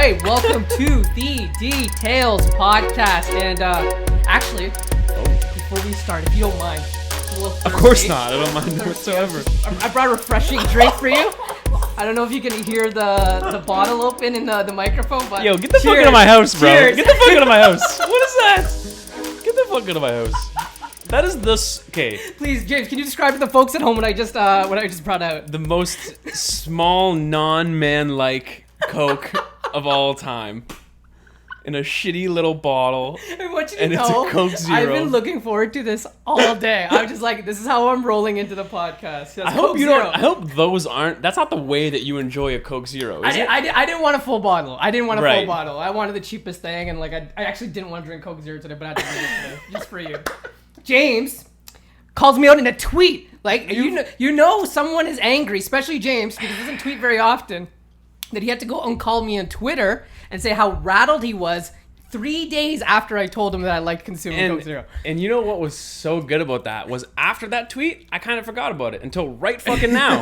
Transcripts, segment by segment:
right, welcome to the Details podcast. And actually, before we start, if you don't mind, of course not. I don't mind whatsoever. I brought a refreshing drink for you. I don't know if you can hear the bottle open in the microphone, but yo, get the fuck out of my house, bro. Cheers. Get the fuck out of my house. What is that? Get the fuck out of my house. That is this. Okay. Please, James, can you describe to the folks at home what I just brought out? The most small, non-man-like Coke of all time. In a shitty little bottle. I want you to and know, it's a Coke Zero. I've been looking forward to this all day. I'm just like, this is how I'm rolling into the podcast. I hope you don't. I hope those aren't. That's not the way that you enjoy a Coke Zero. Is it? I didn't want a full bottle. Full bottle. I wanted the cheapest thing, and like I actually didn't want to drink Coke Zero today, but I had to drink it today just for you. James calls me out in a tweet. Like you know someone is angry, especially James, because he doesn't tweet very often. That he had to go and call me on Twitter and say how rattled he was 3 days after I told him that I liked consuming Coke Zero. And you know what was so good about that was after that tweet, I kind of forgot about it until right fucking now,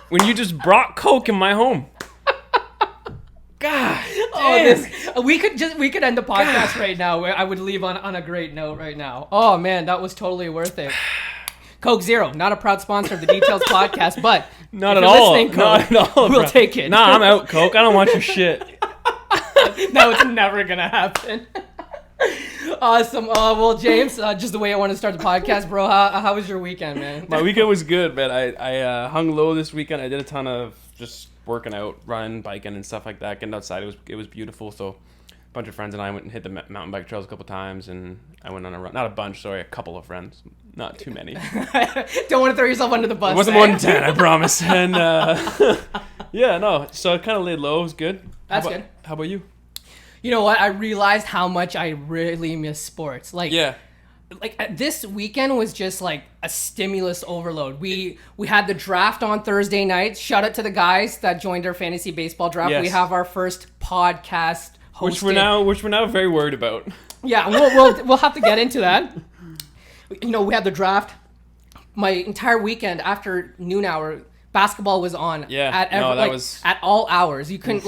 when you just brought Coke in my home. God, we could end the podcast right now. Where I would leave on a great note right now. Oh man, that was totally worth it. Coke Zero, not a proud sponsor of the Details podcast, but not at all. Coke, not at all. We'll take it. Nah, I'm out, Coke. I don't want your shit. No, it's never gonna happen. Awesome. Well, James, just the way I want to start the podcast, bro. How was your weekend, man? My weekend was good, man. I hung low this weekend. I did a ton of just working out, running, biking, and stuff like that. Getting outside, it was beautiful. So a bunch of friends and I went and hit the mountain bike trails a couple times, and I went on a run. Not a bunch, sorry, a couple of friends. Not too many. Don't want to throw yourself under the bus. It wasn't more than 10, I promise. And yeah, no. So I kind of laid low. It was good. That's good. How about you? You know what? I realized how much I really miss sports. Like this weekend was just like a stimulus overload. We had the draft on Thursday night. Shout out to the guys that joined our fantasy baseball draft. Yes. We have our first podcast hosted. Which we're now very worried about. Yeah, we'll have to get into that. You know, we had the draft. My entire weekend after noon hour, basketball was on. Yeah, at all hours. You couldn't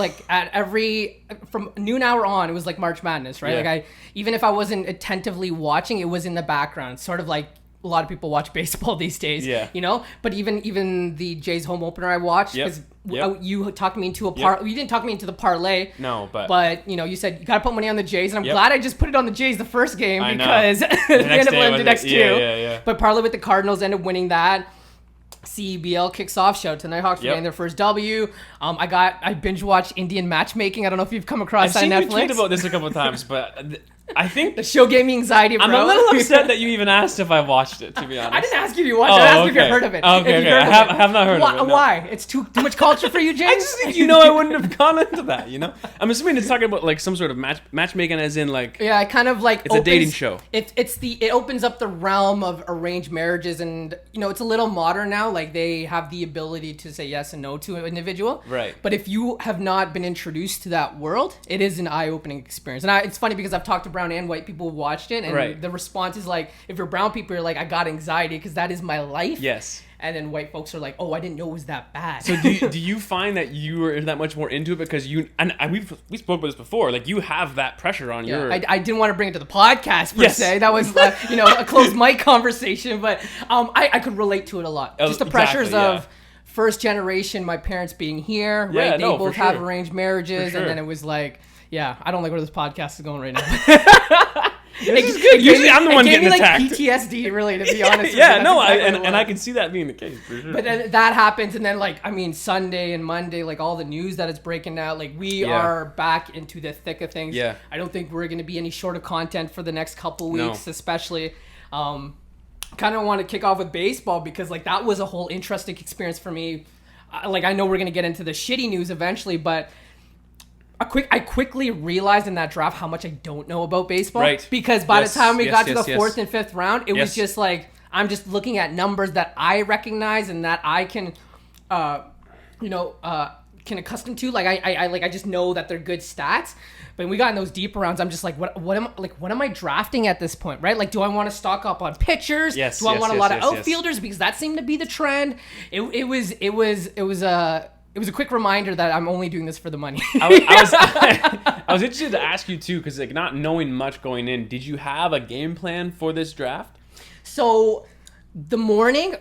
from noon hour on. It was like March Madness, right? Yeah. Like even if I wasn't attentively watching, it was in the background, sort of like a lot of people watch baseball these days. Yeah, you know. But even the Jays home opener I watched because you talked me into You didn't talk me into the parlay. No, but you know, you said you got to put money on the Jays, and I'm glad I just put it on the Jays the first game I because they ended up winning the next two. Yeah. But parlay with the Cardinals ended up winning that. CEBL kicks off. Shout out to Nighthawks for getting their first W. I binge watched Indian matchmaking. I don't know if you've come across that on Netflix. I've seen you tweet about this a couple of times, but I think the show gave me anxiety, bro. I'm a little upset that you even asked if I watched it, to be honest. I didn't ask you if you watched it. I asked if you heard of it. Okay. I have not heard of it. No. Why? It's too much culture for you, James? I just think I wouldn't have gone into that, you know? I'm assuming it's talking about like some sort of matchmaking as in like... Yeah, it kind of like it's a dating show. It opens up the realm of arranged marriages, and you know, it's a little modern now. Like they have the ability to say yes and no to an individual. Right. But if you have not been introduced to that world, it is an eye-opening experience. And it's funny because I've talked to brown and white people who watched it, and the response is like, if you're brown people, you're like, I got anxiety because that is my life. Yes. And then white folks are like, oh, I didn't know it was that bad. So do you find that you were that much more into it because we spoke about this before, like you have that pressure on your... I didn't want to bring it to the podcast per se. That was a closed mic conversation, but I could relate to it a lot. Just the pressures of first generation, my parents being here, right? They both have arranged marriages, and then it was like, I don't like where this podcast is going right now. This is good. Usually I'm the one getting attacked. It gave me like PTSD, really, to be honest. And I can see that being the case for sure. But then that happens, and then Sunday and Monday, like all the news that is breaking out, like we are back into the thick of things. Yeah. I don't think we're going to be any short of content for the next couple weeks, especially. Kind of want to kick off with baseball because like that was a whole interesting experience for me. I know we're going to get into the shitty news eventually, but I quickly realized in that draft how much I don't know about baseball. Right. Because by the time we got to the fourth and fifth round, it was just like, I'm just looking at numbers that I recognize and that I can, can accustom to. Like I just know that they're good stats. But when we got in those deeper rounds, I'm just like, what am I drafting at this point, right? Like, do I want to stock up on pitchers? Do I want a lot of outfielders? Because that seemed to be the trend. It was it was a quick reminder that I'm only doing this for the money. I was interested to ask you too, because like not knowing much going in, did you have a game plan for this draft? So the morning,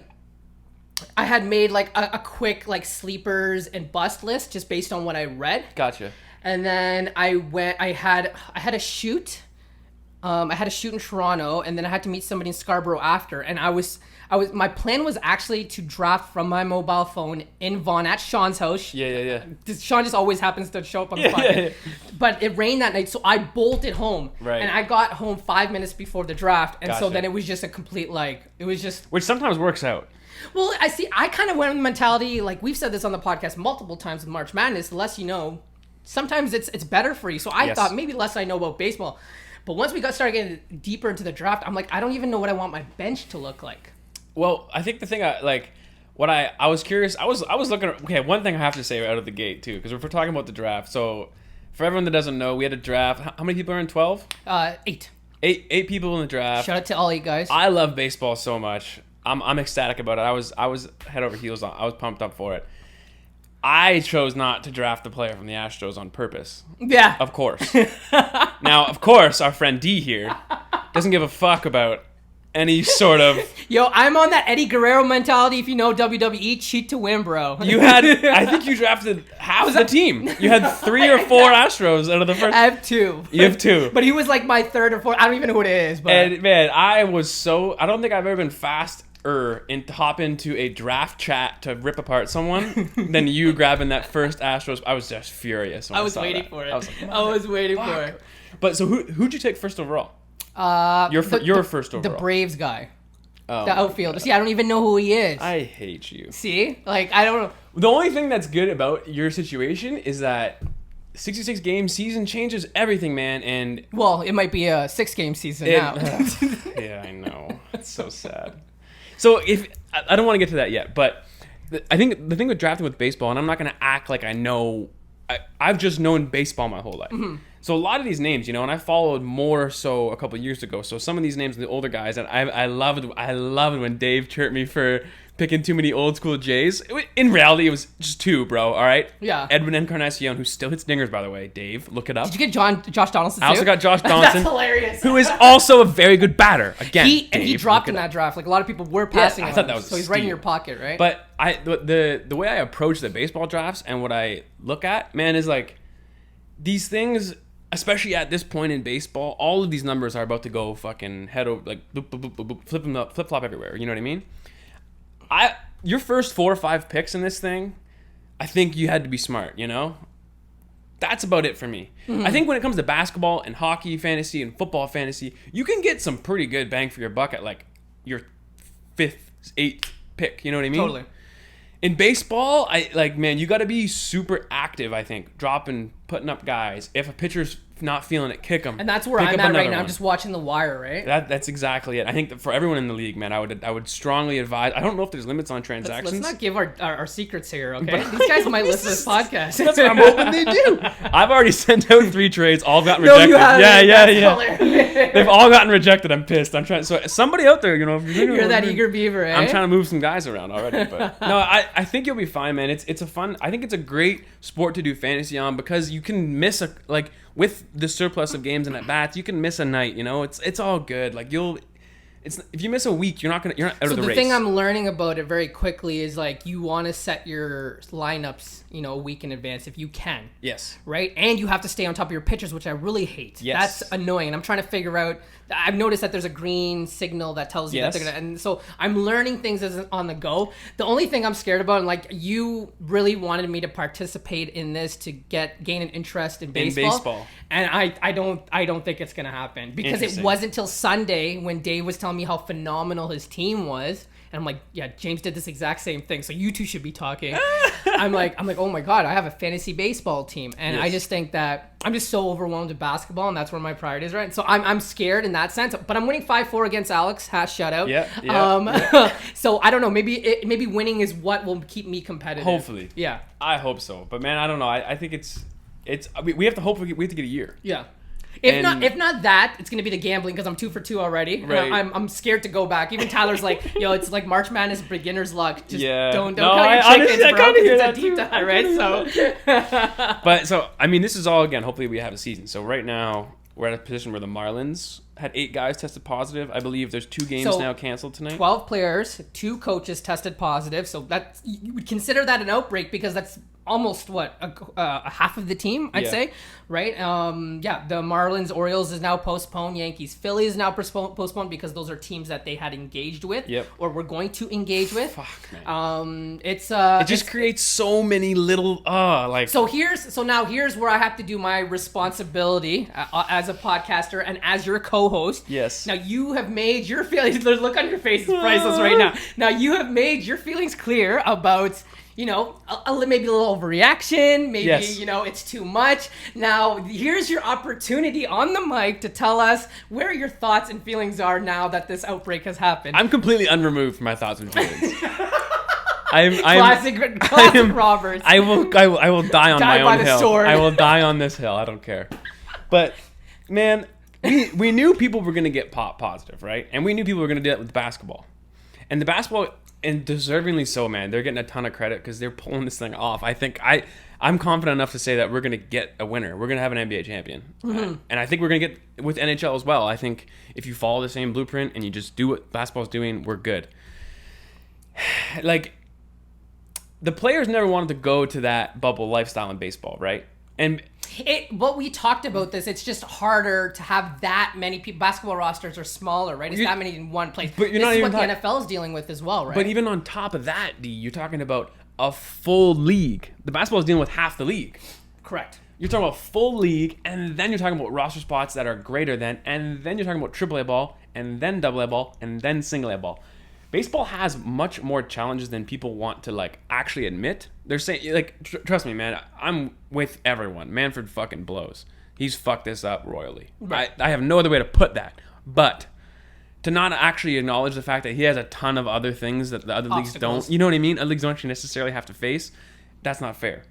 I had made like a quick like sleepers and bust list just based on what I read. Gotcha. And then I had a shoot. I had a shoot in Toronto, and then I had to meet somebody in Scarborough after. And my plan was actually to draft from my mobile phone in Vaughan at Sean's house. Yeah. Sean just always happens to show up on the podcast. Yeah. But it rained that night, so I bolted home. Right. And I got home 5 minutes before the draft, and Gotcha. so then it was just a complete which sometimes works out. Well, I kind of went with the mentality, like we've said this on the podcast multiple times with March Madness, the less you know, sometimes it's better for you. So I thought maybe less I know about baseball. But once we started getting deeper into the draft, I'm like, I don't even know what I want my bench to look like. Well, I think the thing I was curious. I was looking at, okay, one thing I have to say out of the gate too, because if we're talking about the draft, so for everyone that doesn't know, we had a draft. How many people are in 12? 8. Eight people in the draft. Shout out to all 8 guys. I love baseball so much. I'm ecstatic about it. I was head over heels on. I was pumped up for it. I chose not to draft the player from the Astros on purpose. Yeah. Of course. Now, of course, our friend D here doesn't give a fuck about any sort of... Yo, I'm on that Eddie Guerrero mentality. If you know WWE, cheat to win, bro. I think you drafted half the team. You had 3 or 4 Astros out of the first... I have 2. You have 2. But he was like my 3rd or 4th. I don't even know who it is. But... And man, I don't think I've ever been faster to hop into a draft chat to rip apart someone than you grabbing that first Astros. I was just furious when I was saw waiting that. for it. I was like, I was waiting for it. But so who'd you take first overall? Your first overall. The Braves guy. Oh, the outfielder. See, I don't even know who he is. I hate you. See? Like, I don't know. The only thing that's good about your situation is that 66 game season changes everything, man. And well, it might be a 6-game season now. Yeah, I know. It's so sad. So I don't want to get to that yet, but I think the thing with drafting with baseball, and I'm not going to act like I know, I've just known baseball my whole life. Mm-hmm. So a lot of these names, and I followed more so a couple of years ago. So some of these names, the older guys, and I loved when Dave chirped me for picking too many old school Jays. In reality, it was just 2, bro. All right. Yeah. Edwin Encarnacion, who still hits dingers, by the way. Dave, look it up. Did you get Josh Donaldson too? I also got Josh Donaldson. That's hilarious. Who is also a very good batter. Again, he dropped in that draft. Like a lot of people were passing. I thought that was so he's right in your pocket, right? But the way I approach the baseball drafts and what I look at, man, is like these things. Especially at this point in baseball, all of these numbers are about to go fucking head over, like boop, boop, boop, boop, flip them up, flip flop everywhere. You know what I mean? Your first 4 or 5 picks in this thing, I think you had to be smart. That's about it for me. Mm-hmm. I think when it comes to basketball and hockey fantasy and football fantasy, you can get some pretty good bang for your buck at like your 5th, 8th pick. You know what I mean? Totally. In baseball, you got to be super active, I think. Putting up guys. If a pitcher's not feeling it, kick them. And that's where I'm at right now. I'm just watching The Wire, right? That's exactly it. I think that for everyone in the league, man, I would strongly advise. I don't know if there's limits on transactions. Let's not give our secrets here, okay? These guys might listen to this podcast. That's what I'm hoping they do. I've already sent out 3 trades. All gotten rejected. You haven't. Yeah. They've all gotten rejected. I'm pissed. I'm trying. So somebody out there, if you're that eager beaver, eh? I'm trying to move some guys around already. But no, I think you'll be fine, man. It's a fun. I think it's a great sport to do fantasy on because you can miss with the surplus of games and at bats, you can miss a night. It's all good. Like if you miss a week, you're not out of the race. So the thing I'm learning about it very quickly is like you want to set your lineups, a week in advance if you can. Yes. Right? And you have to stay on top of your pitchers, which I really hate. Yes. That's annoying. And I'm trying to figure out. I've noticed that there's a green signal that tells you that they're gonna. And so I'm learning things as on the go. The only thing I'm scared about, and like you really wanted me to participate in this to gain an interest in baseball. And I don't think it's gonna happen because it wasn't until Sunday when Dave was telling me how phenomenal his team was. And I'm like, yeah, James did this exact same thing. So you two should be talking. I'm like, oh my God, I have a fantasy baseball team. And I just think that I'm just so overwhelmed with basketball and that's where my priority is, right? So I'm scared in that sense. But I'm winning 5-4 against Alex. #shutout. Yeah. So I don't know. Maybe winning is what will keep me competitive. Hopefully. Yeah. I hope so. But man, I don't know. I think we have to hope we have to get a year. Yeah. If not that, it's gonna be the gambling because I'm 2 for 2 already. Right. I'm scared to go back. Even Tyler's like, yo, it's like March Madness beginner's luck. Just don't No, count your chickens, honestly, I bro. kinda hear It's a that deep too. dive, right? So, But so I mean, this is all again. Hopefully, we have a season. So right now we're at a position where the Marlins had 8 guys tested positive. I believe there's 2 games now canceled tonight. 12 players, 2 coaches tested positive. So that's, you would consider that an outbreak because that's almost a half of the team, I'd say, right? The Marlins Orioles is now postponed. Yankees Phillies is now postponed because those are teams that they had engaged with or were going to engage with. Fuck, man. It just creates so many little So now here's where I have to do my responsibility as a podcaster and as your co-host. Yes. Now you have made your feelings. The look on your face is priceless right now. Now you have made your feelings clear about, maybe a little overreaction. Maybe, it's too much. Now, here's your opportunity on the mic to tell us where your thoughts and feelings are now that this outbreak has happened. I'm completely unremoved from my thoughts and feelings. Classic Roberts. I will die on my own hill. Sword. I will die on this hill. I don't care. But, man, we knew people were going to get positive, right? And we knew people were going to do that with basketball. And the basketball, and deservingly so, man, they're getting a ton of credit because they're pulling this thing off. I think I'm confident enough to say that we're going to get a winner. We're going to have an NBA champion. Mm-hmm. And I think we're going to get with NHL as well. I think if you follow the same blueprint and you just do what basketball's doing, we're good. Like, the players never wanted to go to that bubble lifestyle in baseball, right? And we talked about this. It's just harder to have that many people. Basketball rosters are smaller, right? It's that many in one place. But this is what the NFL is dealing with as well, right? But even on top of that, D, you're talking about a full league. The basketball is dealing with half the league. Correct. You're talking about full league, and then you're talking about roster spots that are greater than, and then you're talking about AAA ball, and then AA ball, and then single A ball. Baseball has much more challenges than people want to actually admit. They're saying trust me, man. I'm with everyone. Manfred fucking blows. He's fucked this up royally. Right. I have no other way to put that. But to not actually acknowledge the fact that he has a ton of other things that the other leagues don't. You know what I mean? Other leagues don't actually necessarily have to face. That's not fair.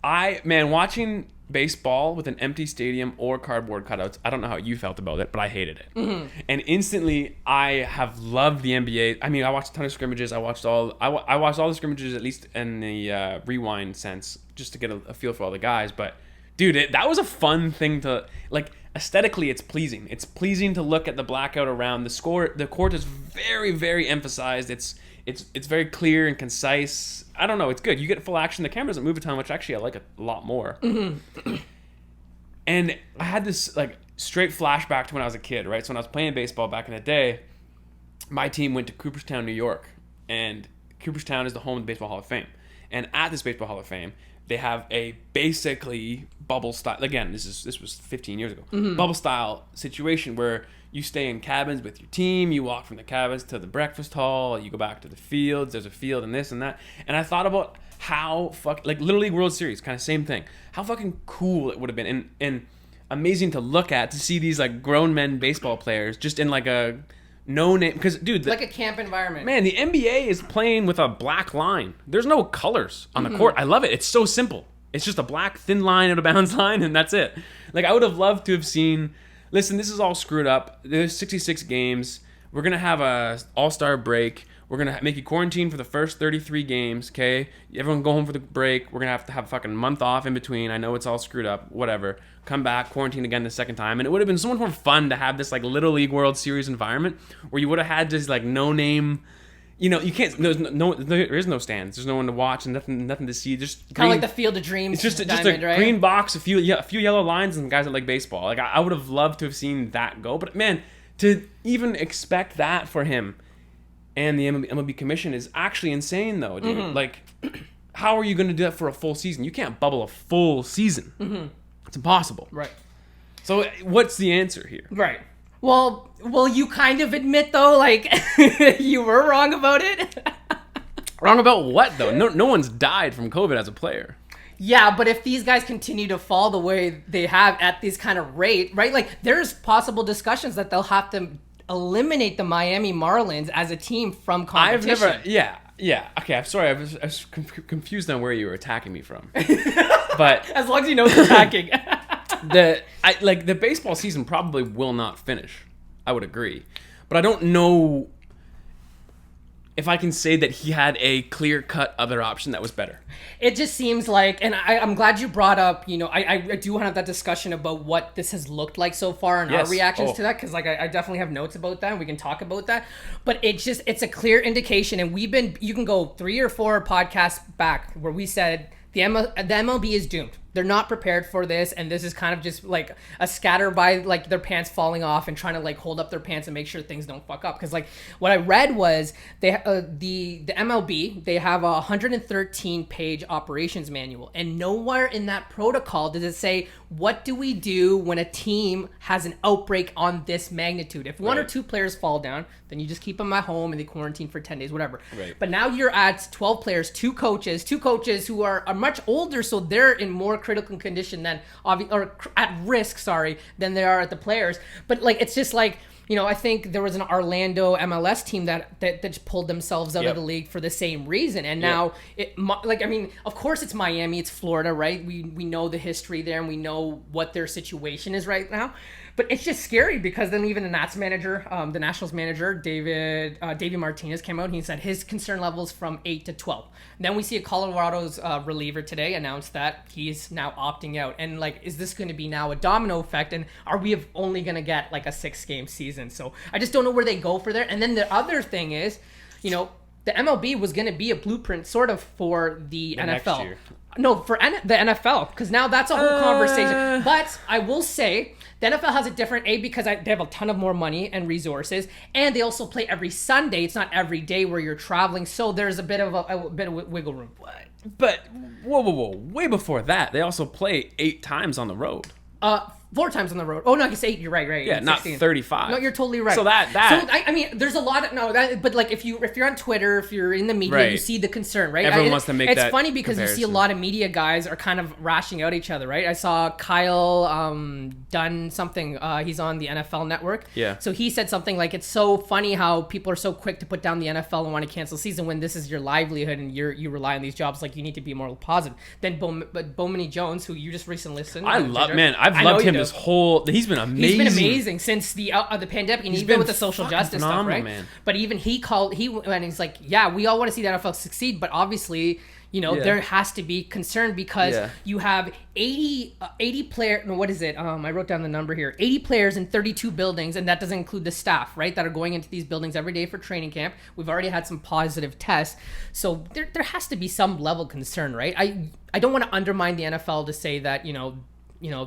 Watching baseball with an empty stadium or cardboard cutouts, I don't know how you felt about it, but I hated it. Mm-hmm. And instantly, I have loved the NBA. I mean, I watched a ton of scrimmages. I watched all the scrimmages, at least in the rewind sense, just to get a feel for all the guys. But dude, that was a fun thing to aesthetically. It's pleasing. It's pleasing to look at the blackout around the court is very, very emphasized. It's very clear and concise. I don't know. It's good. You get full action. The camera doesn't move a ton, which actually I like a lot more. Mm-hmm. And I had this straight flashback to when I was a kid, right? So when I was playing baseball back in the day, my team went to Cooperstown, New York, and Cooperstown is the home of the Baseball Hall of Fame. And at this Baseball Hall of Fame, they have a basically bubble style. Again, this was 15 years ago. Mm-hmm. Bubble style situation where you stay in cabins with your team. You walk from the cabins to the breakfast hall. You go back to the fields. There's a field and this and that. And I thought about how Little League World Series, kind of same thing. How fucking cool it would have been and amazing to look at, to see these grown men baseball players just in a no name, because dude, a camp environment. Man, the NBA is playing with a black line. There's no colors on the court. I love it. It's so simple. It's just a black thin line out of bounds line, and that's it. I would have loved to have seen. Listen, this is all screwed up. There's 66 games. We're gonna have a all-star break. We're gonna make you quarantine for the first 33 games. Okay, everyone go home for the break. We're gonna have to have a fucking month off in between. I know it's all screwed up. Whatever. Come back, quarantine again the second time, and it would have been so much more fun to have this Little League World Series environment where you would have had this no name. You can't. There is no stands. There's no one to watch and nothing to see. Just kind of like the Field of Dreams. It's just a right? green box, a few yellow lines, and guys that like baseball. I would have loved to have seen that go, but man, to even expect that for him and the MLB commission is actually insane, though, dude. Mm-hmm. How are you going to do that for a full season? You can't bubble a full season. Mm-hmm. It's impossible. Right. So what's the answer here? Right. Well, you kind of admit, though, you were wrong about it? Wrong about what, though? No one's died from COVID as a player. Yeah, but if these guys continue to fall the way they have at this kind of rate, right? There's possible discussions that they'll have to eliminate the Miami Marlins as a team from competition. Yeah. Okay, I'm sorry. I was confused on where you were attacking me from. But as long as you know it's attacking. The baseball season probably will not finish. I would agree, but I don't know if I can say that he had a clear-cut other option that was better. It just seems like, and I'm glad you brought up, I do want to have that discussion about what this has looked like so far and our reactions to that, because like I definitely have notes about that, and we can talk about that. But it's a clear indication, and you can go 3 or 4 podcasts back where we said the MLB is doomed. They're not prepared for this, and this is kind of just like a scatter by like their pants falling off and trying to like hold up their pants and make sure things don't fuck up. Because like what I read was the MLB, they have a 113-page operations manual, and nowhere in that protocol does it say what do we do when a team has an outbreak on this magnitude. If one or two players fall down, then you just keep them at home and they quarantine for 10 days, whatever. Right. But now you're at 12 players, two coaches who are much older, so they're in more critical condition than at risk, than they are at the players. But like it's just like, I think there was an Orlando MLS team that just pulled themselves out of the league for the same reason. And now of course it's Miami, it's Florida, right? We know the history there and we know what their situation is right now. But it's just scary because then even the Nats manager, the Nationals manager, Davey Martinez came out and he said his concern levels from 8 to 12. Then we see a Colorado's reliever today announce that he's now opting out. And like, is this going to be now a domino effect? And are we only going to get like a 6-game season? So I just don't know where they go for there. And then the other thing is, the MLB was going to be a blueprint sort of for the NFL. Next year. No, for the NFL, because now that's a whole conversation. But I will say the NFL has a different because they have a ton of more money and resources, and they also play every Sunday. It's not every day where you're traveling, so there's a bit of wiggle room. But whoa! Way before that, they also play 8 times on the road. 4 times on the road. Oh no, I guess 8. You're right. Yeah, not 35. No, you're totally right. So that. So I mean, there's a lot of but like if you're on Twitter, if you're in the media, you see the concern, right? Everyone wants to make It's funny because you see a lot of media guys are kind of rashing out each other, right? I saw Kyle done something. He's on the NFL Network. Yeah. So he said something like, "It's so funny how people are so quick to put down the NFL and want to cancel season when this is your livelihood and you rely on these jobs. Like you need to be more positive." Then Bomani Jones, who you just recently listened, I've loved him this whole. He's been amazing. He's been amazing since the pandemic, and even with the social justice stuff, right? Man. But even he went, he's like, yeah, we all want to see the NFL succeed, but obviously, there has to be concern because you have 80 players. No, what is it? I wrote down the number here. 80 players in 32 buildings, and that doesn't include the staff, right? That are going into these buildings every day for training camp. We've already had some positive tests, so there has to be some level of concern, right? I don't want to undermine the NFL to say that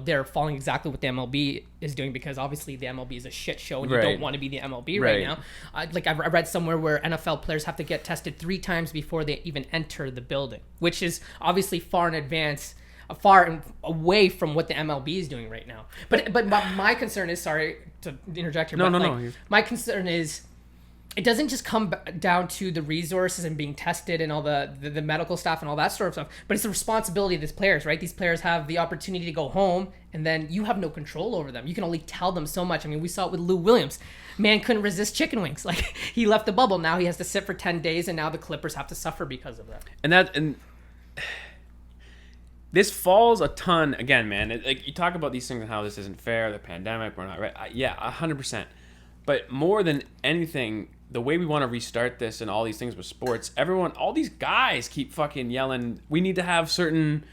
they're following exactly what the MLB is doing, because obviously the MLB is a shit show and you don't want to be the MLB right now. I read somewhere where NFL players have to get tested 3 times before they even enter the building, which is obviously far and away from what the MLB is doing right now. But my concern is, sorry to interject here, no. My concern is, it doesn't just come down to the resources and being tested and all the medical staff and all that sort of stuff, but it's the responsibility of these players, right? These players have the opportunity to go home, and then you have no control over them. You can only tell them so much. I mean, we saw it with Lou Williams. Man couldn't resist chicken wings. Like, he left the bubble. Now he has to sit for 10 days, and now the Clippers have to suffer because of that. And this falls a ton, again, man. Like, you talk about these things and how this isn't fair, the pandemic, we're not right. Yeah, 100%. But more than anything, the way we want to restart this and all these things with sports, all these guys keep fucking yelling, we need to have certain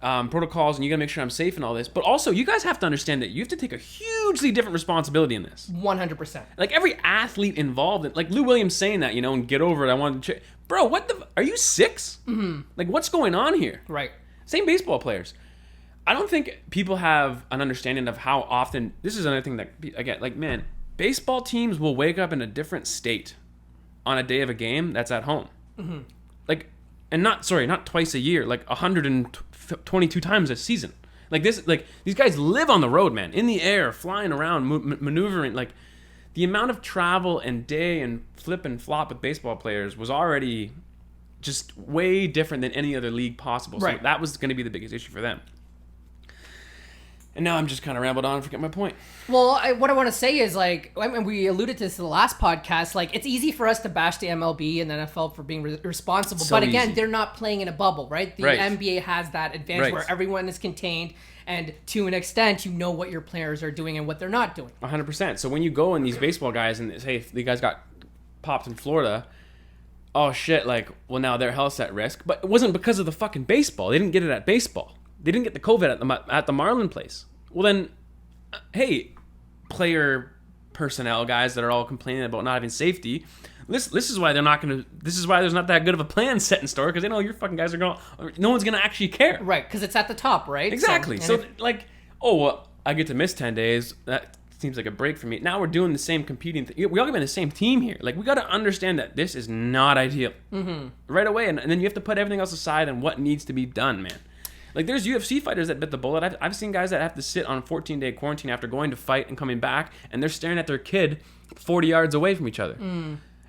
protocols and you gotta make sure I'm safe and all this. But also, you guys have to understand that you have to take a hugely different responsibility in this. 100%. Like, every athlete involved, like Lou Williams saying that, and get over it, I wanted to bro, are you 6? Mm-hmm. Like, what's going on here? Right. Same baseball players. I don't think people have an understanding of how often, this is another thing that, again, like, man, baseball teams will wake up in a different state on a day of a game that's at home. Mm-hmm. Like, and not twice a year, like 122 times a season. Like these guys live on the road, man, in the air, flying around, maneuvering. Like, the amount of travel and day and flip and flop with baseball players was already just way different than any other league possible. Right. So that was going to be the biggest issue for them. And now I'm just kind of rambled on and forget my point. Well, what I want to say is, like, I mean, we alluded to this in the last podcast, like, it's easy for us to bash the MLB and the NFL for being responsible. So but again, they're not playing in a bubble, right? The NBA has that advantage where everyone is contained and to an extent, you know what your players are doing and what they're not doing. 100%. So when you go and these baseball guys and say, if the guys got popped in Florida, oh shit, like, well, now their health's at risk. But it wasn't because of the fucking baseball. They didn't get it at baseball. They didn't get the COVID at the Marlin place. Well then, hey, player personnel guys that are all complaining about not having safety, this is why they're not going to, this is why there's not that good of a plan set in store, because they know your fucking guys are going, no one's going to actually care. Right, because it's at the top, right? Exactly. So like, oh, well, I get to miss 10 days. That seems like a break for me. Now we're doing the same competing thing. We all got to be on the same team here. Like, we got to understand that this is not ideal. Right away. And then you have to put everything else aside and what needs to be done, man. Like, there's UFC fighters that bit the bullet. I've seen guys that have to sit on 14-day quarantine after going to fight and coming back, and they're staring at their kid 40 yards away from each other.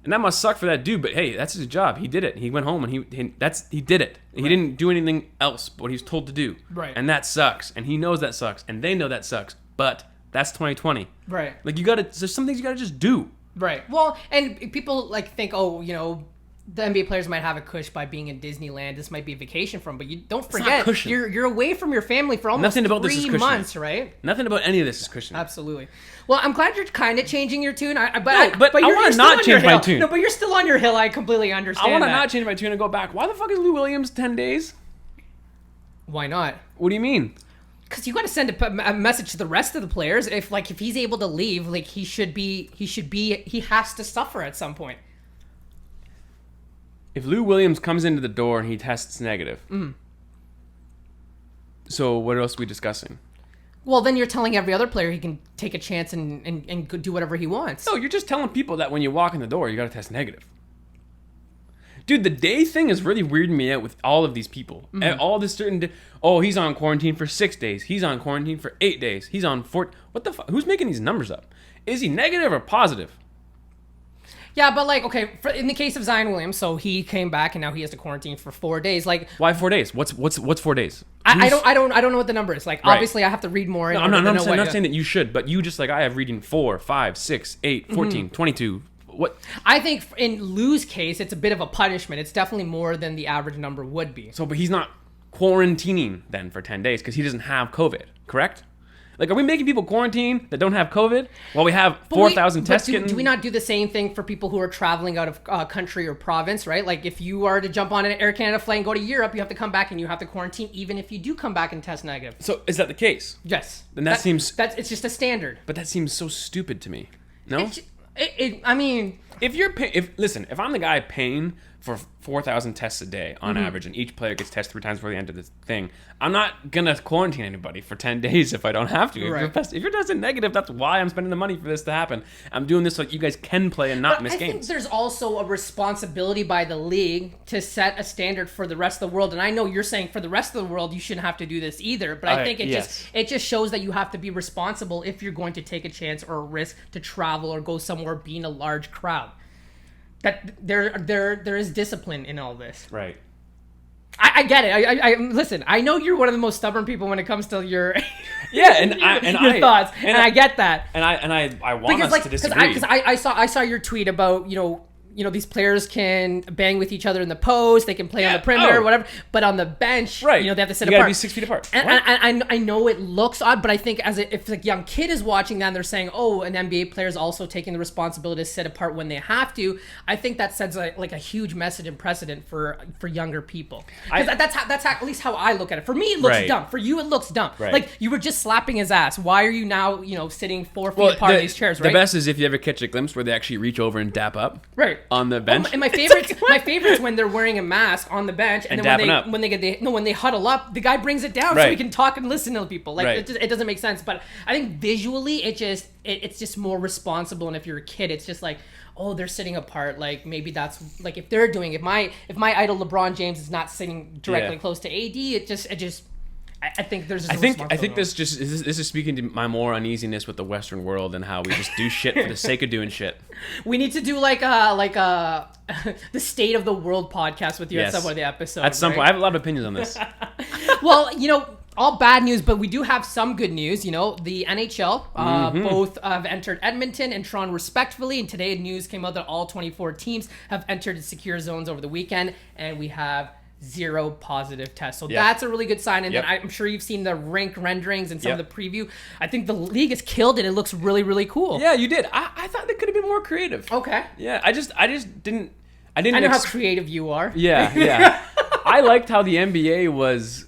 And that must suck for that dude, but hey, that's his job. He did it. He went home and he did it. He didn't do anything else but what he was told to do. Right. And that sucks. And he knows that sucks. And they know that sucks. But that's 2020. Right. Like, there's some things you gotta just do. Right. Well, and people like think, oh, you know, the NBA players might have a cush by being in Disneyland. This might be a vacation from, but you don't forget you're away from your family for almost 3 months, right? Nothing about any of this is cushioning. Absolutely. Well, I'm glad you're kind of changing your tune. But I want to not change my tune. No, but you're still on your hill. I completely understand. I want to not change my tune and go back. Why the fuck is Lou Williams 10 days? Why not? What do you mean? Because you got to send a message to the rest of the players. If he's able to leave, like he has to suffer at some point. If Lou Williams comes into the door and he tests negative, so what else are we discussing? Well, then you're telling every other player he can take a chance and do whatever he wants. No, you're just telling people that when you walk in the door, you got to test negative. Dude, the day thing is really weirding me out with all of these people. And all this certain he's on quarantine for 6 days. He's on quarantine for 8 days. He's on 4. What the fuck? Who's making these numbers up? Is he negative or positive? Yeah, but like, okay, in the case of Zion Williams, so he came back and now he has to quarantine for 4 days. Like, why 4 days? What's 4 days? I don't know what the number is. Like, obviously, I have to read more. No, I'm not saying that you should, but you just like I have reading 4, 5, 6, 8, 14, 22. What? I think in Lou's case, it's a bit of a punishment. It's definitely more than the average number would be. So, but he's not quarantining then for 10 days because he doesn't have COVID, correct? Like, are we making people quarantine that don't have COVID while we have 4,000 tests getting... Do we not do the same thing for people who are traveling out of country or province, right? Like, if you are to jump on an Air Canada flight and go to Europe, you have to come back and you have to quarantine even if you do come back and test negative. So, is that the case? Yes. Then that seems... It's just a standard. But that seems so stupid to me. No? I mean... If I'm the guy paying for 4,000 tests a day on average, and each player gets tested 3 times before the end of the thing, I'm not gonna quarantine anybody for 10 days if I don't have to. Right. If you're testing negative, that's why I'm spending the money for this to happen. I'm doing this so you guys can play and not miss games. I think there's also a responsibility by the league to set a standard for the rest of the world. And I know you're saying for the rest of the world you shouldn't have to do this either, but I think it just shows that you have to be responsible if you're going to take a chance or a risk to travel or go somewhere being a large crowd. That there is discipline in all this. Right. I get it. I listen. I know you're one of the most stubborn people when it comes to your your thoughts, and I get that. And I want us to disagree because I saw your tweet about these players can bang with each other in the post, they can play on the perimeter or whatever, but on the bench, they have to sit apart. You gotta be 6 feet apart. And I know it looks odd, but I think if a young kid is watching that and they're saying, oh, an NBA player is also taking the responsibility to sit apart when they have to, I think that sends a huge message and precedent for younger people. That's how, at least how I look at it. For me, it looks dumb. For you, it looks dumb. Right. Like, you were just slapping his ass. Why are you now, sitting 4 feet apart in these chairs, right? The best is if you ever catch a glimpse where they actually reach over and dap up. Right. On the bench. And my favorite's when they're wearing a mask on the bench, and then when they huddle up, the guy brings it down so he can talk and listen to people. Like it doesn't make sense. But I think visually, it's just more responsible. And if you're a kid, it's just like, oh, they're sitting apart. Like, maybe that's like if they're doing if my idol LeBron James is not sitting directly close to AD, I think there's. I think this is speaking to my more uneasiness with the Western world and how we just do shit for the sake of doing shit. We need to do like the State of the World podcast with you at some point of the episode. At some point, I have a lot of opinions on this. Well, all bad news, but we do have some good news. The NHL both have entered Edmonton and Toronto respectively, and today news came out that all 24 teams have entered secure zones over the weekend, and we have 0 positive tests. So Yep. that's a really good sign. And Yep. then I'm sure you've seen the rink renderings and some Yep. of the preview. I think the league has killed it. It looks really, really cool. Yeah, you did. I thought they could have been more creative. Okay. Yeah, I just didn't. I know how creative you are. Yeah. I liked how the NBA was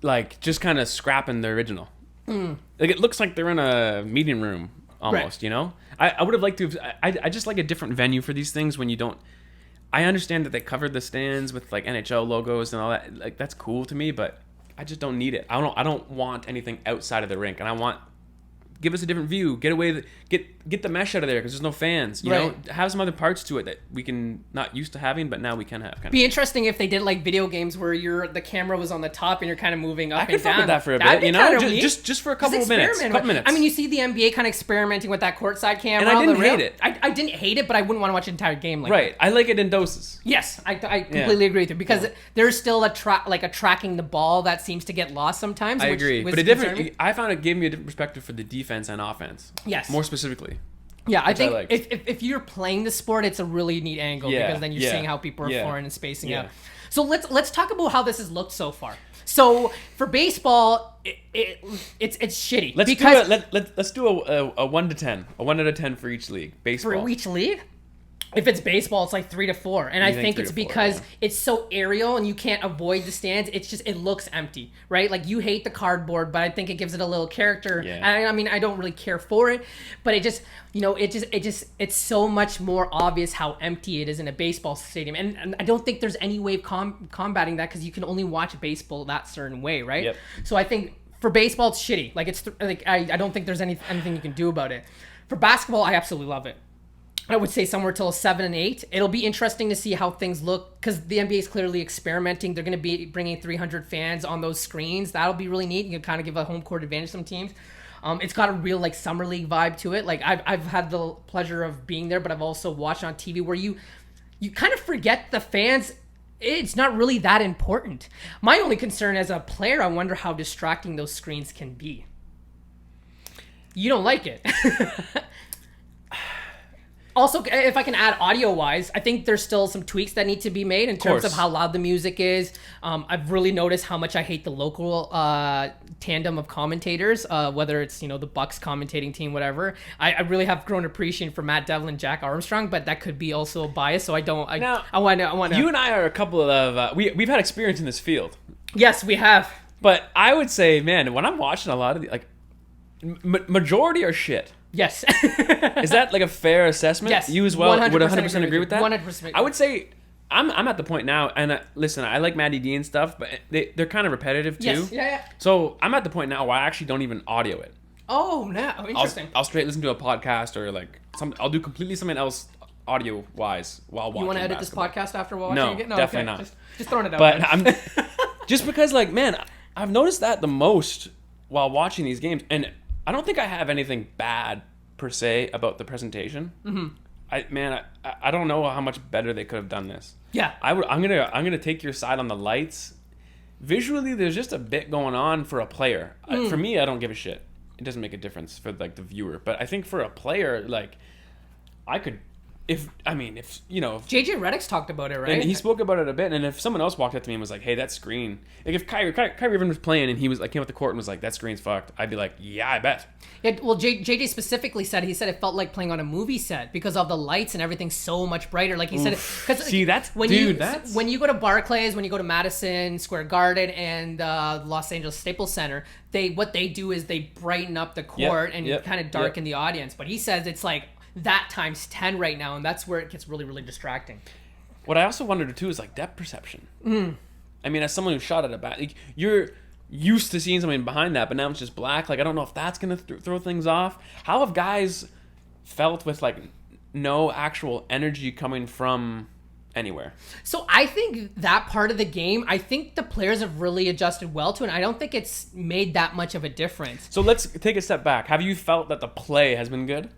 like just kind of scrapping the original. Like it looks like they're in a meeting room almost, Right. you know? I would have liked to have, I just like a different venue for these things when you don't. I understand that they covered the stands with like NHL logos and all that. Like that's cool to me, but I just don't need it. I don't want anything outside of the rink, and I want give us a different view. Get away, get the mesh out of there because there's no fans. You know, have some other parts to it that we can not used to having, but now we can have. Be interesting if they did like video games where the camera was on the top and you're kind of moving up and down. I could fuck with that for a That'd bit, you know, just for a couple of minutes. I mean, you see the NBA kind of experimenting with that courtside camera. And I didn't hate it. I didn't hate it, but I wouldn't want to watch an entire game like that. I like it in doses. Yes, I completely agree with you because there's still a tracking the ball that seems to get lost sometimes. I agree, but I found it gave me a different perspective for the defense and offense. Yes. More specifically. Yeah, I think if you're playing the sport, it's a really neat angle because then you're seeing how people are flooring and spacing out. So let's talk about how this has looked so far. So for baseball, it's shitty. Let's do a 1 to 10, a 1 out of 10 for each league. Baseball for each league. If it's baseball, it's like 3 to 4, and I think it's because it's so aerial and you can't avoid the stands. It's just it looks empty, right? Like you hate the cardboard, but I think it gives it a little character. Yeah. And I mean, I don't really care for it, but it just it's so much more obvious how empty it is in a baseball stadium, and I don't think there's any way of combating that because you can only watch baseball that certain way, right? Yep. So I think for baseball, it's shitty. Like it's like I don't think there's anything you can do about it. For basketball, I absolutely love it. I would say somewhere till 7 and 8. It'll be interesting to see how things look because the NBA is clearly experimenting. They're going to be bringing 300 fans on those screens. That'll be really neat. You can kind of give a home court advantage to some teams. It's got a real like summer league vibe to it. Like I've had the pleasure of being there, but I've also watched on TV where you kind of forget the fans. It's not really that important. My only concern as a player, I wonder how distracting those screens can be. You don't like it. Also, if I can add audio-wise, I think there's still some tweaks that need to be made in terms of how loud the music is. I've really noticed how much I hate the local tandem of commentators, whether it's the Bucks commentating team, whatever. I really have grown appreciation for Matt Devlin, Jack Armstrong, but that could be also a bias. So I want to. You and I are a couple of we've had experience in this field. Yes, we have. But I would say, man, when I'm watching a lot of majority are shit. Yes. Is that like a fair assessment? Yes. You as well would 100% agree with that? 100%. I would say I'm at the point now, and listen, I like Matty D and stuff, but they're kind of repetitive too. Yes. Yeah. So I'm at the point now where I actually don't even audio it. Oh, no. Interesting. I'll straight listen to a podcast or like I'll do completely something else audio wise while watching. You want to edit basketball. This podcast after watching it? No, definitely not. Just throwing it out. But I'm just because like I've noticed that the most while watching these games, and I don't think I have anything bad per se about the presentation. Mm-hmm. I don't know how much better they could have done this. Yeah. I'm gonna take your side on the lights. Visually, there's just a bit going on for a player. For me, I don't give a shit. It doesn't make a difference for like the viewer. But I think for a player, like I could. If JJ Redick's talked about it, right? And he spoke about it a bit. And if someone else walked up to me and was like, "Hey, that screen," like if Kyrie Irving was playing and he was like came up the court and was like, "That screen's fucked," I'd be like, "Yeah, I bet." Yeah, well, JJ specifically said it felt like playing on a movie set because of the lights and everything so much brighter. Like he said, because when you go to Barclays, when you go to Madison Square Garden and Los Angeles Staples Center, what they do is they brighten up the court and kind of darken the audience. But he says it's like that times 10 right now, and that's where it gets really, really distracting. What I also wondered too is like depth perception. I mean, as someone who shot at a bat, like, you're used to seeing something behind that, but now it's just black. Like I don't know if that's gonna throw things off. How have guys felt with like no actual energy coming from anywhere? So I think that part of the game, I think the players have really adjusted well to it, and I don't think it's made that much of a difference. So let's take a step back. Have you felt that the play has been good?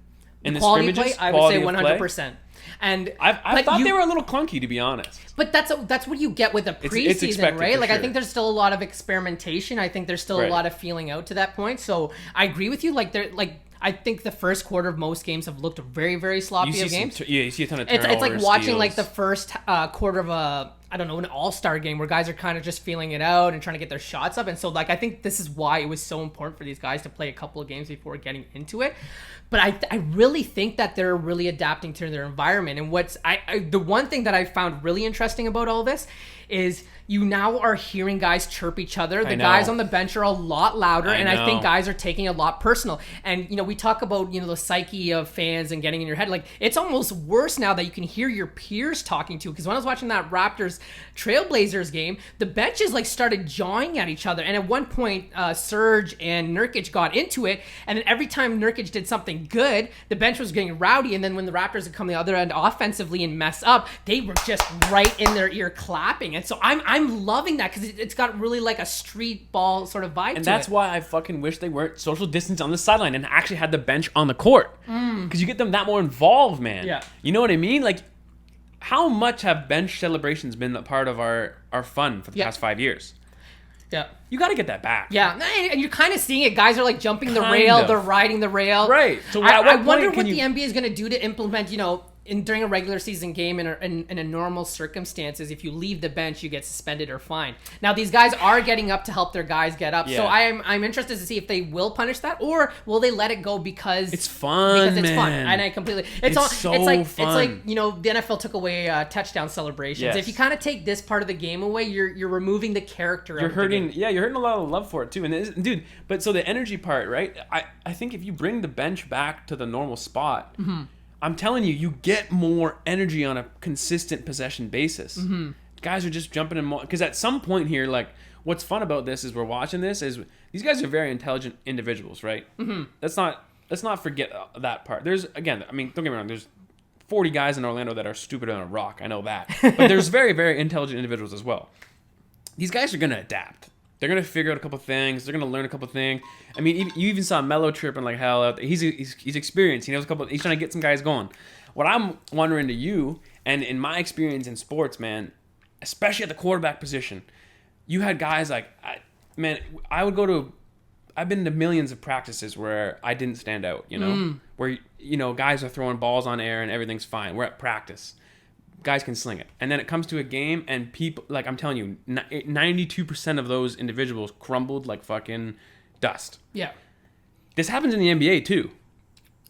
In the quality scrimmages? Play, I would say 100%. And I thought they were a little clunky, to be honest. But that's what you get with a preseason, right? Like, sure. I think there's still a lot of experimentation. I think there's still a lot of feeling out to that point. So I agree with you. I think the first quarter of most games have looked very, very sloppy of games. You see a ton of turnovers. It's like watching like the first quarter of I don't know, an all-star game where guys are kind of just feeling it out and trying to get their shots up. And so, like, I think this is why it was so important for these guys to play a couple of games before getting into it. But I really think that they're really adapting to their environment. And the one thing that I found really interesting about all this is you now are hearing guys chirp each other. The guys on the bench are a lot louder, and I think guys are taking it a lot personal. And, you know, we talk about, you know, the psyche of fans and getting in your head. Like, it's almost worse now that you can hear your peers talking to. Because when I was watching that Raptors Trailblazers game, the benches, like, started jawing at each other. And at one point, Serge and Nurkic got into it. And then every time Nurkic did something good, the bench was getting rowdy. And then when the Raptors would come the other end offensively and mess up, they were just right in their ear clapping. And so I'm loving that because it's got really like a street ball sort of vibe to it. And that's why I fucking wish they weren't social distance on the sideline and actually had the bench on the court. Because you get them that more involved, man. Yeah. You know what I mean? Like, how much have bench celebrations been a part of our fun for the past 5 years? Yeah. You got to get that back. Yeah, and you're kind of seeing it. Guys are like jumping the rail. They're riding the rail. Right. So I wonder what the NBA is going to do to implement, you know, during a regular season game in a normal circumstances, if you leave the bench, you get suspended or fined. Now, these guys are getting up to help their guys get up. Yeah. So I'm interested to see if they will punish that, or will they let it go because it's fun, because it's man. fun. And I completely it's like, you know, the NFL took away touchdown celebrations. Yes. If you kind of take this part of the game away, you're removing the character. You're hurting a lot of love for it too. And dude, but so the energy part, right? I think if you bring the bench back to the normal spot. Mm-hmm. I'm telling you, you get more energy on a consistent possession basis. Mm-hmm. Guys are just jumping in more. Because at some point here, like, what's fun about this is we're watching this is these guys are very intelligent individuals, right? Mm-hmm. Let's not forget that part. There's, again, I mean, don't get me wrong, there's 40 guys in Orlando that are stupider than a rock. I know that. But there's very, very intelligent individuals as well. These guys are going to adapt. They're going to figure out a couple things. They're going to learn a couple things. I mean, you even saw Melo tripping like hell out there. He's experienced. He knows he's trying to get some guys going. What I'm wondering to you, and in my experience in sports, man, especially at the quarterback position, you had guys like, I've been to millions of practices where I didn't stand out, you know, where, you know, guys are throwing balls on air and everything's fine. We're at practice. Guys can sling it. And then it comes to a game and people, like I'm telling you, 92% of those individuals crumbled like fucking dust. Yeah. This happens in the NBA too.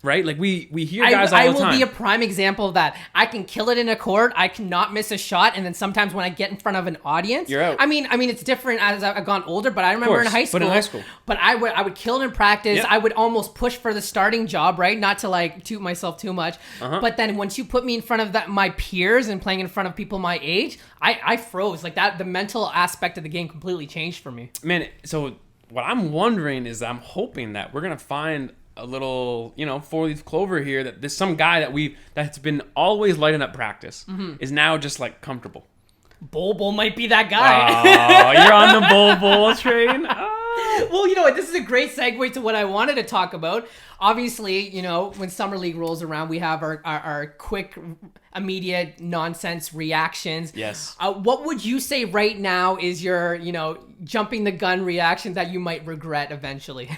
Right? Like we hear guys all the time. I will be a prime example of that. I can kill it in a court. I cannot miss a shot. And then sometimes when I get in front of an audience, you're out. I mean, it's different as I've gone older, but I remember in high school. But I would kill it in practice. Yep. I would almost push for the starting job, right? Not to like toot myself too much. Uh-huh. But then once you put me in front of my peers and playing in front of people my age, I froze. Like that, the mental aspect of the game completely changed for me. Man, so what I'm wondering is I'm hoping that we're going to find a little, you know, 4-leaf clover here that there's some guy that's been always lighting up practice is now just like comfortable. Bol might be that guy. Oh, you're on the Bol train. Oh. Well, you know what? This is a great segue to what I wanted to talk about. Obviously, you know, when Summer League rolls around, we have our quick, immediate nonsense reactions. Yes. What would you say right now is your, you know, jumping the gun reaction that you might regret eventually?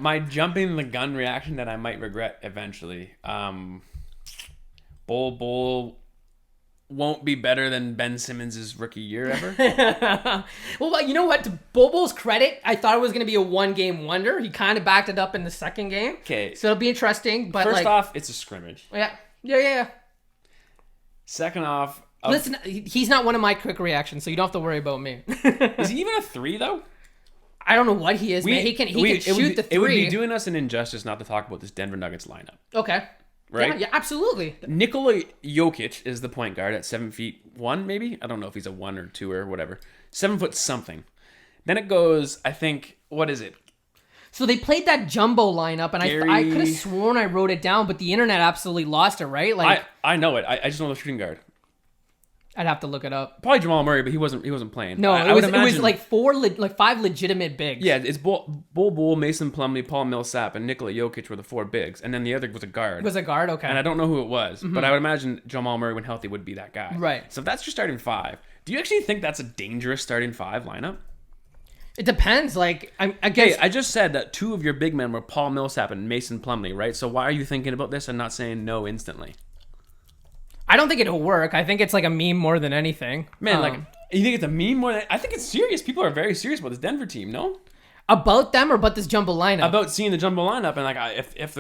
My jumping the gun reaction that I might regret eventually. Bol won't be better than Ben Simmons' rookie year ever. Well, you know what? To Bol's credit, I thought it was going to be a one-game wonder. He kind of backed it up in the second game. Okay. So it'll be interesting. But first off, it's a scrimmage. Yeah. Second off... Listen, he's not one of my quick reactions, so you don't have to worry about me. Is he even a 3, though? I don't know what he is, man. He can shoot the 3. It would be doing us an injustice not to talk about this Denver Nuggets lineup. Okay. Right? Yeah, absolutely. Nikola Jokic is the point guard at 7'1", maybe? I don't know if he's a 1 or 2 or whatever. 7 foot something. Then it goes, I think, what is it? So they played that jumbo lineup, and I could have sworn I wrote it down, but the internet absolutely lost it, right? Like I know it. I just know the shooting guard. I'd have to look it up. Probably Jamal Murray, but he wasn't playing. No, it was like 5 legitimate bigs. Yeah, it's Bol, Mason Plumlee, Paul Millsap, and Nikola Jokic were the 4 bigs, and then the other was a guard. Was a guard, okay. And I don't know who it was, but I would imagine Jamal Murray, when healthy, would be that guy. Right. So if that's your starting 5, do you actually think that's a dangerous starting 5 lineup? It depends. Like I guess I just said that 2 of your big men were Paul Millsap and Mason Plumlee, right? So why are you thinking about this and not saying no instantly? I don't think it'll work. I think it's like a meme more than anything. Man, like, you think it's a meme more than... I think it's serious. People are very serious about this Denver team, no? About them or about this jumbo lineup? About seeing the jumbo lineup and like if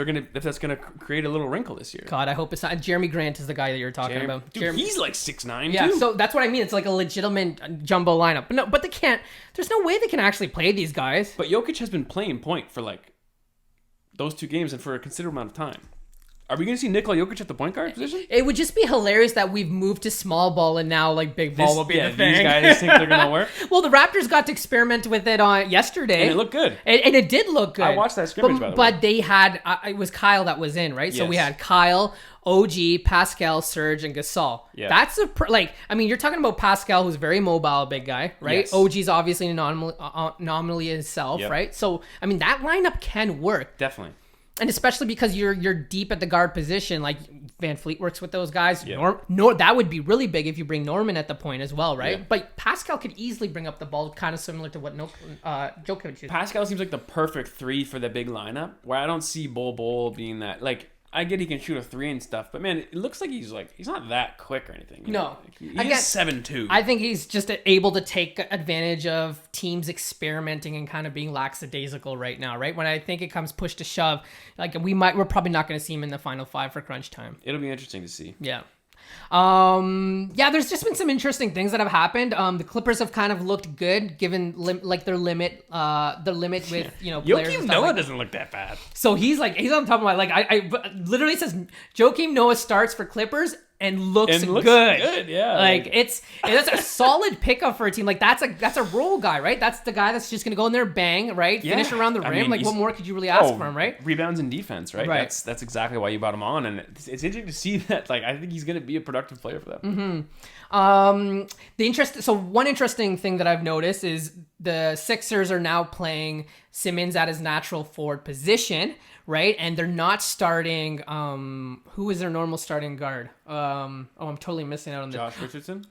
that's gonna create a little wrinkle this year. God, I hope it's not. Jeremy Grant is the guy that you're talking about. Dude, he's like 6'9". Yeah, too. so that's what I mean. It's like a legitimate jumbo lineup. But no, but they can't. There's no way they can actually play these guys. But Jokic has been playing point for like those 2 games and for a considerable amount of time. Are we going to see Nikola Jokic at the point guard position? It would just be hilarious that we've moved to small ball and now like big ball will be the thing. These guys think they're going to work. Well, the Raptors got to experiment with it on yesterday. And it looked good. And it did look good. I watched that scrimmage, by the way. But they had, it was Kyle that was in, right? So we Yes. had Kyle, OG, Pascal, Serge, and Gasol. Yeah. That's you're talking about Pascal, who's very mobile, big guy, right? Yes. OG's obviously an anomaly himself, Yep. right? So, I mean, that lineup can work. Definitely. And especially because you're deep at the guard position, like Van Fleet works with those guys. Yep. That would be really big if you bring Norman at the point as well, right? Yeah. But Pascal could easily bring up the ball, kind of similar to what Jokic is. Pascal seems like the perfect 3 for the big lineup, where I don't see Bol being that. Like, I get he can shoot a 3 and stuff, but man, it looks like he's not that quick or anything. You know? He's 7'2". I think he's just able to take advantage of teams experimenting and kind of being lackadaisical right now, right? When I think it comes push to shove, like we're probably not going to see him in the final 5 for crunch time. It'll be interesting to see. Yeah. There's just been some interesting things that have happened. The Clippers have kind of looked good given their limit with, players. Joakim Noah doesn't look that bad. So he's on top of my, like, I literally says Joakim Noah starts for Clippers and looks good. Yeah. Like that's a solid pickup for a team. Like that's a role guy, right? That's the guy that's just gonna go in there, bang, right? Yeah. Finish around the rim. mean, like what more could you really ask from him, right? Rebounds and defense, right? Right. That's exactly why you brought him on, and it's interesting to see that. Like, I think he's gonna be a productive player for them. Mm-hmm. So one interesting thing that I've noticed is the Sixers are now playing Simmons at his natural forward position, right? And they're not starting. Who is their normal starting guard? I'm totally missing out on this. Josh Richardson.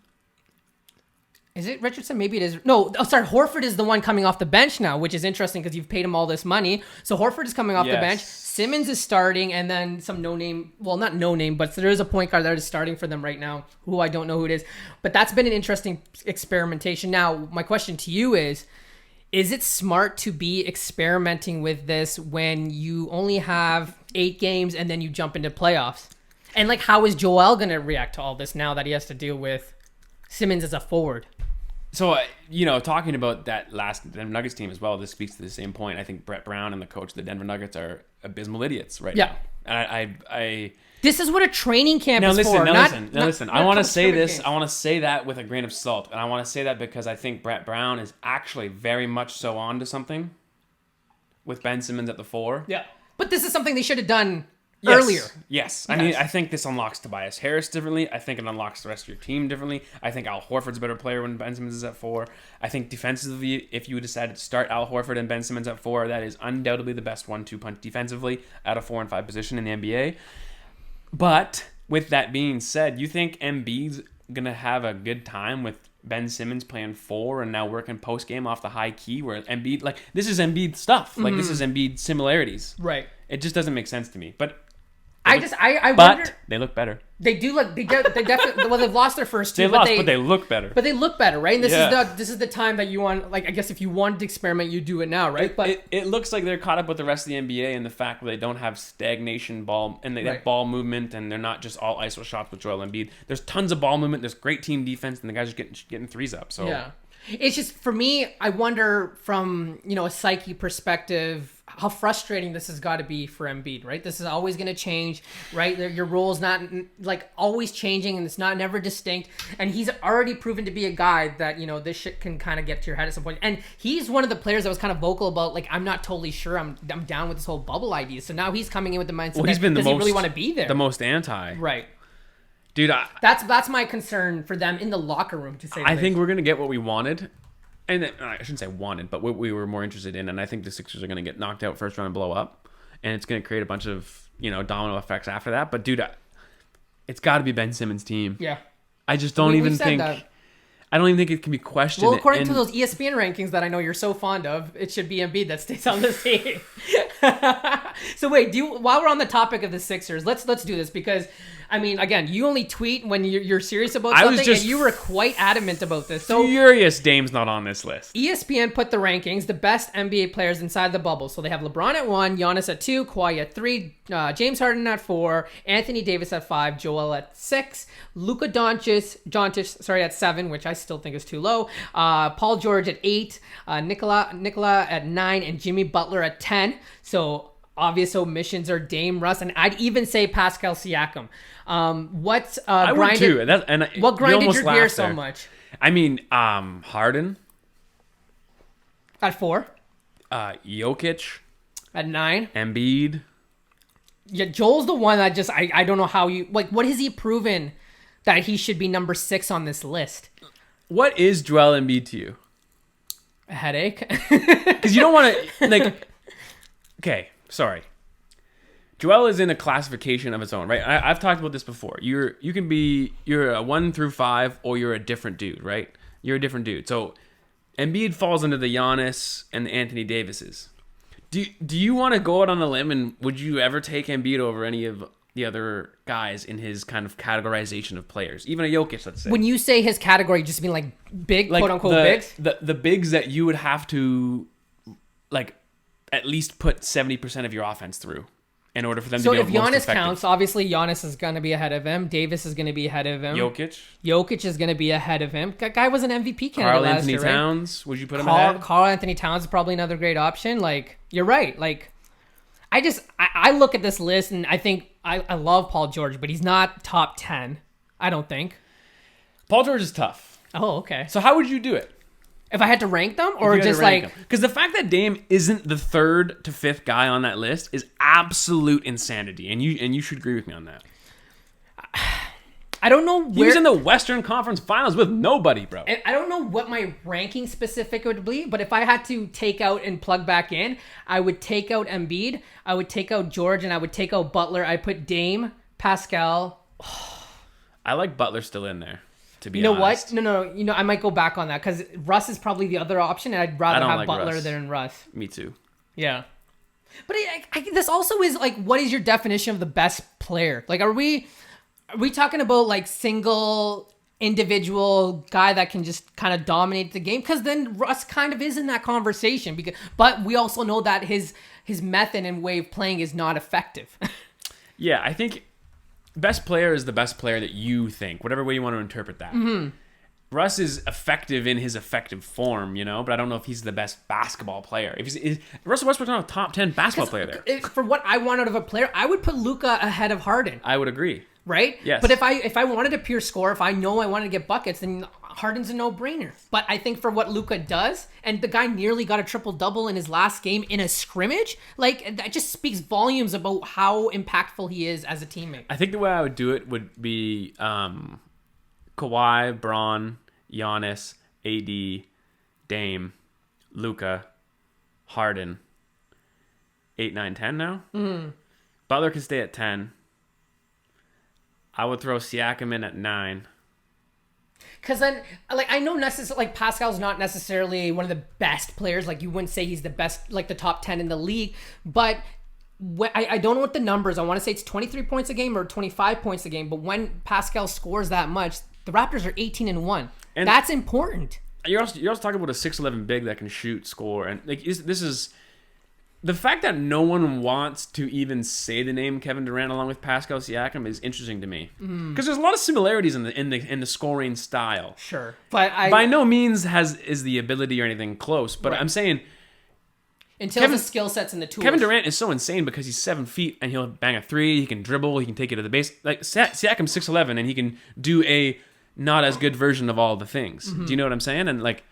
Is it Richardson? Maybe it is. No, sorry. Horford is the one coming off the bench now, which is interesting because you've paid him all this money. So Horford is coming off the bench. Simmons is starting, and then some no-name, well, not no-name, but there is a point guard that is starting for them right now, who I don't know who it is. But that's been an interesting experimentation. Now, my question to you is it smart to be experimenting with this when you only have 8 games and then you jump into playoffs? And, like, how is Joel going to react to all this now that he has to deal with Simmons as a forward? So, talking about that last Denver Nuggets team as well, this speaks to the same point. I think Brett Brown and the coach of the Denver Nuggets are abysmal idiots now. And I this is what a training camp is listen, for. Listen. I want to say this. Games. I want to say that with a grain of salt. And I want to say that because I think Brett Brown is actually very much so on to something with Ben Simmons at the 4. Yeah. But this is something they should have done earlier. Yes. I mean, I think this unlocks Tobias Harris differently. I think it unlocks the rest of your team differently. I think Al Horford's a better player when Ben Simmons is at 4. I think defensively, if you decided to start Al Horford and Ben Simmons at 4, that is undoubtedly the best 1-2 punch defensively at a 4 and 5 position in the NBA. But with that being said, you think Embiid's going to have a good time with Ben Simmons playing 4 and now working post game off the high key where Embiid, like, this is Embiid stuff. Like, this is Embiid similarities. Right. It just doesn't make sense to me. But I wonder. They look better. They do look. They definitely. Well, they've lost their first 2. But they look better. But they look better, right? And this is the time that you want. Like, I guess if you wanted to experiment, you do it now, right? But it looks like they're caught up with the rest of the NBA and the fact that they don't have stagnation ball and they have ball movement and they're not just all ISO shots with Joel Embiid. There's tons of ball movement. There's great team defense, and the guys are getting threes up. So yeah, it's just for me. I wonder from a psyche perspective how frustrating this has got to be for Embiid, right? This is always going to change, right? Your role is not like always changing and it's never distinct. And he's already proven to be a guy that, this shit can kind of get to your head at some point. And he's one of the players that was kind of vocal about, like, I'm not totally sure I'm down with this whole bubble idea. So now he's coming in with the mindset he's been does he really want to be there? The most anti. Right. Dude, that's my concern for them in the locker room, to say the I least. think we're going to get what we wanted. And I shouldn't say wanted, but what we were more interested in. And I think the Sixers are going to get knocked out first round and blow up. And it's going to create a bunch of, domino effects after that. But, dude, it's got to be Ben Simmons' team. Yeah. I just don't even think... I don't even think it can be questioned. Well, according to those ESPN rankings that I know you're so fond of, it should be Embiid that stays on this team. So wait, while we're on the topic of the Sixers, let's do this because I mean, again, you only tweet when you're serious about something, and you were quite adamant about this. So furious Dame's not on this list. ESPN put the rankings, the best NBA players inside the bubble. So they have LeBron at 1, Giannis at 2, Kawhi at 3, James Harden at 4, Anthony Davis at 5, Joel at 6, Luka Doncic at 7, which I still think is too low, Paul George at 8, Nikola at 9, and Jimmy Butler at 10. So obvious omissions are Dame, Russ, and I'd even say Pascal Siakam. What grinded your gear so much? I mean, Harden at 4, Jokic at 9, Embiid. Yeah, Joel's the one that just I don't know how you like. What has he proven that he should be number 6 on this list? What is Joel Embiid to you? A headache. Because you don't want to like. Okay. Sorry. Joel is in a classification of its own, right? I've talked about this before. You're a 1 through 5, or you're a different dude, right? You're a different dude. So Embiid falls under the Giannis and the Anthony Davises. Do you want to go out on a limb, and would you ever take Embiid over any of the other guys in his kind of categorization of players? Even a Jokic, let's say. When you say his category, you just mean like big, quote unquote bigs? The bigs that you would have to like at least put 70% of your offense through in order for them to be most effective. So if Giannis counts, obviously Giannis is going to be ahead of him. Davis is going to be ahead of him. Jokic is going to be ahead of him. That guy was an MVP candidate last year, right? Carl Anthony Towns, would you put him ahead? Carl Anthony Towns is probably another great option. Like, you're right. Like, I look at this list and I think I love Paul George, but he's not top 10. I don't think. Paul George is tough. Oh, okay. So how would you do it? If I had to rank them, or just like... Because the fact that Dame isn't the 3rd to 5th guy on that list is absolute insanity, and you should agree with me on that. I don't know where... He was in the Western Conference Finals with nobody, bro. I don't know what my ranking specific would be, but if I had to take out and plug back in, I would take out Embiid, I would take out George, and I would take out Butler. I put Dame, Pascal... I like Butler still in there. To be honest. No. I might go back on that because Russ is probably the other option, and I'd rather have Butler Russ. Than Russ. Me too. Yeah. But this also is like, what is your definition of the best player? Like, are we talking about like single individual guy that can just kind of dominate the game? Because then Russ kind of is in that conversation. But we also know that his method and way of playing is not effective. Yeah, I think best player is the best player that you think, whatever way you want to interpret that. Mm-hmm. Russ is effective in his effective form, but I don't know if he's the best basketball player. If Russell Westbrook's not a top 10 basketball player there. For what I want out of a player, I would put Luka ahead of Harden. I would agree. Right? Yes. But if I wanted a pure score, if I know I wanted to get buckets, then Harden's a no-brainer. But I think for what Luka does, and the guy nearly got a triple-double in his last game in a scrimmage, like, that just speaks volumes about how impactful he is as a teammate. I think the way I would do it would be Kawhi, Braun, Giannis, AD, Dame, Luka, Harden. 8, 9, 10 now? Mm-hmm. Butler can stay at 10. I would throw Siakam in at 9. Because then, like, I know Pascal's not necessarily one of the best players. Like, you wouldn't say he's the best, like the top 10 in the league. But I don't know what the numbers. I want to say it's 23 points a game or 25 points a game. But when Pascal scores that much, the Raptors are 18-1. And that's important. You're also talking about a 6'11" big that can shoot, score, and like this is. The fact that no one wants to even say the name Kevin Durant along with Pascal Siakam is interesting to me because there's a lot of similarities in the scoring style. Sure, but by no means is the ability or anything close. But right. I'm saying until the skill sets and the tools. Kevin Durant is so insane because he's 7 feet and he'll bang a three. He can dribble. He can take it to the base. Like Siakam's 6'11" and he can do a not as good version of all the things. Mm-hmm. Do you know what I'm saying? And like.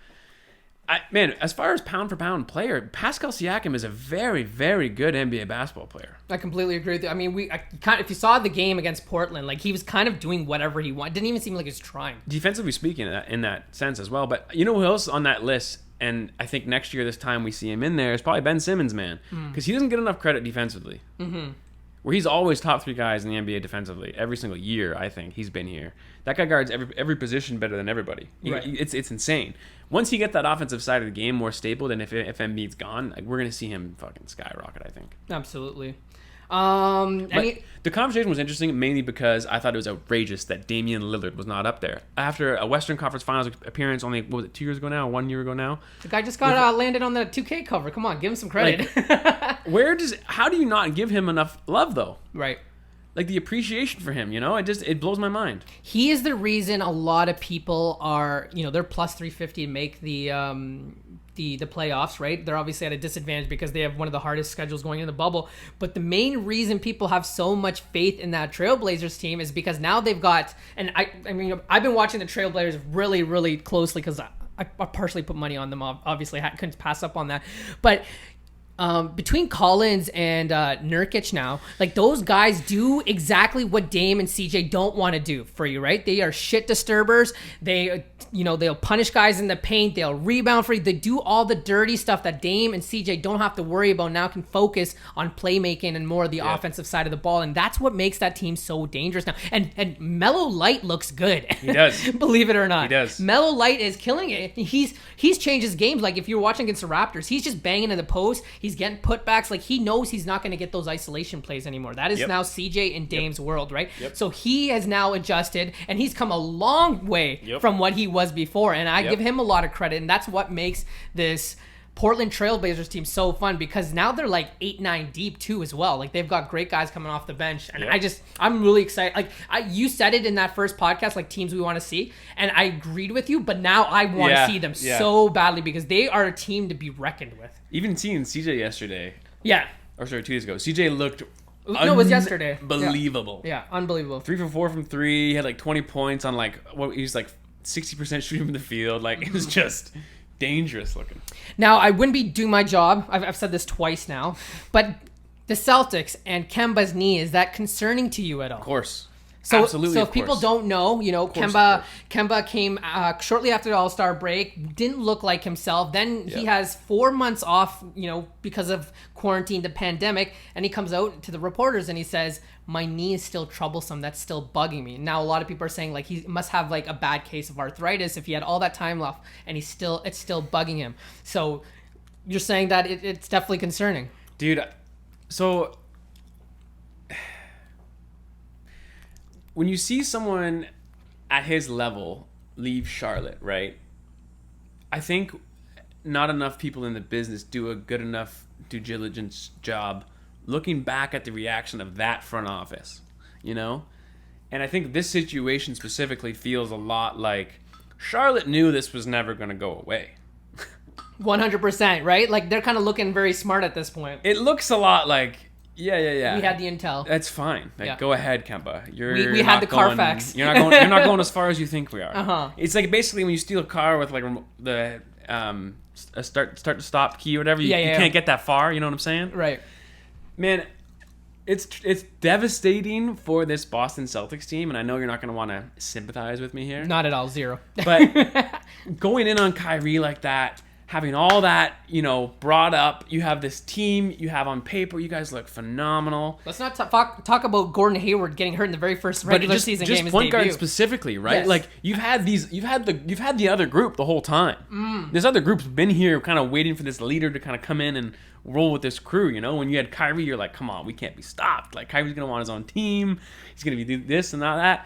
As far as pound for pound player, Pascal Siakam is a very, very good NBA basketball player. I completely agree with you. I mean, if you saw the game against Portland, like he was kind of doing whatever he wanted. Didn't even seem like he was trying. Defensively speaking, in that sense as well. But you know who else on that list? And I think next year, this time we see him in there, is probably Ben Simmons, man, because he doesn't get enough credit defensively. Mm-hmm. Where he's always top 3 guys in the NBA defensively every single year. I think he's been here. That guy guards every position better than everybody. Right. It's insane. Once he gets that offensive side of the game more stable, then if Embiid's gone, like, we're gonna see him fucking skyrocket. I think. Absolutely. The conversation was interesting mainly because I thought it was outrageous that Damian Lillard was not up there after a Western Conference Finals appearance only, what was it, 2 years ago now, 1 year ago now? The guy just got landed on the 2K cover. Come on, give him some credit. How do you not give him enough love though? Right. Like the appreciation for him, it blows my mind. He is the reason a lot of people are, they're plus 350 to make the playoffs, right? They're obviously at a disadvantage because they have one of the hardest schedules going in the bubble. But the main reason people have so much faith in that Trailblazers team is because now they've got, and I've been watching the Trailblazers really, really closely because I partially put money on them. Obviously, I couldn't pass up on that. But between Collins and Nurkic now, like those guys do exactly what Dame and CJ don't want to do for you, right? They are shit disturbers. They'll punish guys in the paint. They'll rebound for you. They do all the dirty stuff that Dame and CJ don't have to worry about. Now can focus on playmaking and more of the offensive side of the ball, and that's what makes that team so dangerous now. And Melo Light looks good. He does. Believe it or not. He does. Melo Light is killing it. He's changed his games. Like if you're watching against the Raptors, he's just banging in the post. He's getting putbacks. Like he knows he's not going to get those isolation plays anymore. That is now CJ and Dame's world, right? Yep. So he has now adjusted, and he's come a long way from what he was before. And I give him a lot of credit, and that's what makes this Portland Trailblazers team so fun because now they're like 8-9 deep too as well. Like they've got great guys coming off the bench, and I'm really excited. Like you said it in that first podcast, like teams we want to see, and I agreed with you. But now I want to see them so badly because they are a team to be reckoned with. Even seeing CJ yesterday, 2 days ago, CJ looked it was yesterday. Unbelievable. Yeah, unbelievable. 3 for 4 from 3. He had like 20 points on he was like 60% shooting from the field. Like it was just dangerous looking. Now, I wouldn't be doing my job. I've said this twice now, but the Celtics and Kemba's knee, is that concerning to you at all? Of course. So, absolutely. So if people don't know, Kemba came shortly after the All-Star break, didn't look like himself. Then he has 4 months off, because of quarantine, the pandemic, and he comes out to the reporters and he says, "My knee is still troublesome. That's still bugging me." Now a lot of people are saying like he must have like a bad case of arthritis if he had all that time left and it's still bugging him. So you're saying that it's definitely concerning, dude. So when you see someone at his level leave Charlotte, right? I think not enough people in the business do a good enough due diligence job looking back at the reaction of that front office, And I think this situation specifically feels a lot like Charlotte knew this was never going to go away. 100%, right? Like they're kind of looking very smart at this point. It looks a lot like, yeah. We had the intel. That's fine. Go ahead, Kemba. We had the Carfax. You're not going as far as you think we are. It's like basically when you steal a car with like the a start to stop key or whatever. You can't get that far. You know what I'm saying? Right. Man, it's devastating for this Boston Celtics team, and I know you're not going to want to sympathize with me here. Not at all, zero. But going in on Kyrie like that, having all that, brought up, you have this team, you have on paper, you guys look phenomenal. Let's not talk about Gordon Hayward getting hurt in the very first regular season game. Just point guard specifically, right? Yes. Like you've had the other group the whole time. This other group's been here, kind of waiting for this leader to kind of come in and roll with this crew. When you had Kyrie, you're like, come on, we can't be stopped. Like Kyrie's gonna want his own team. He's gonna be this and that.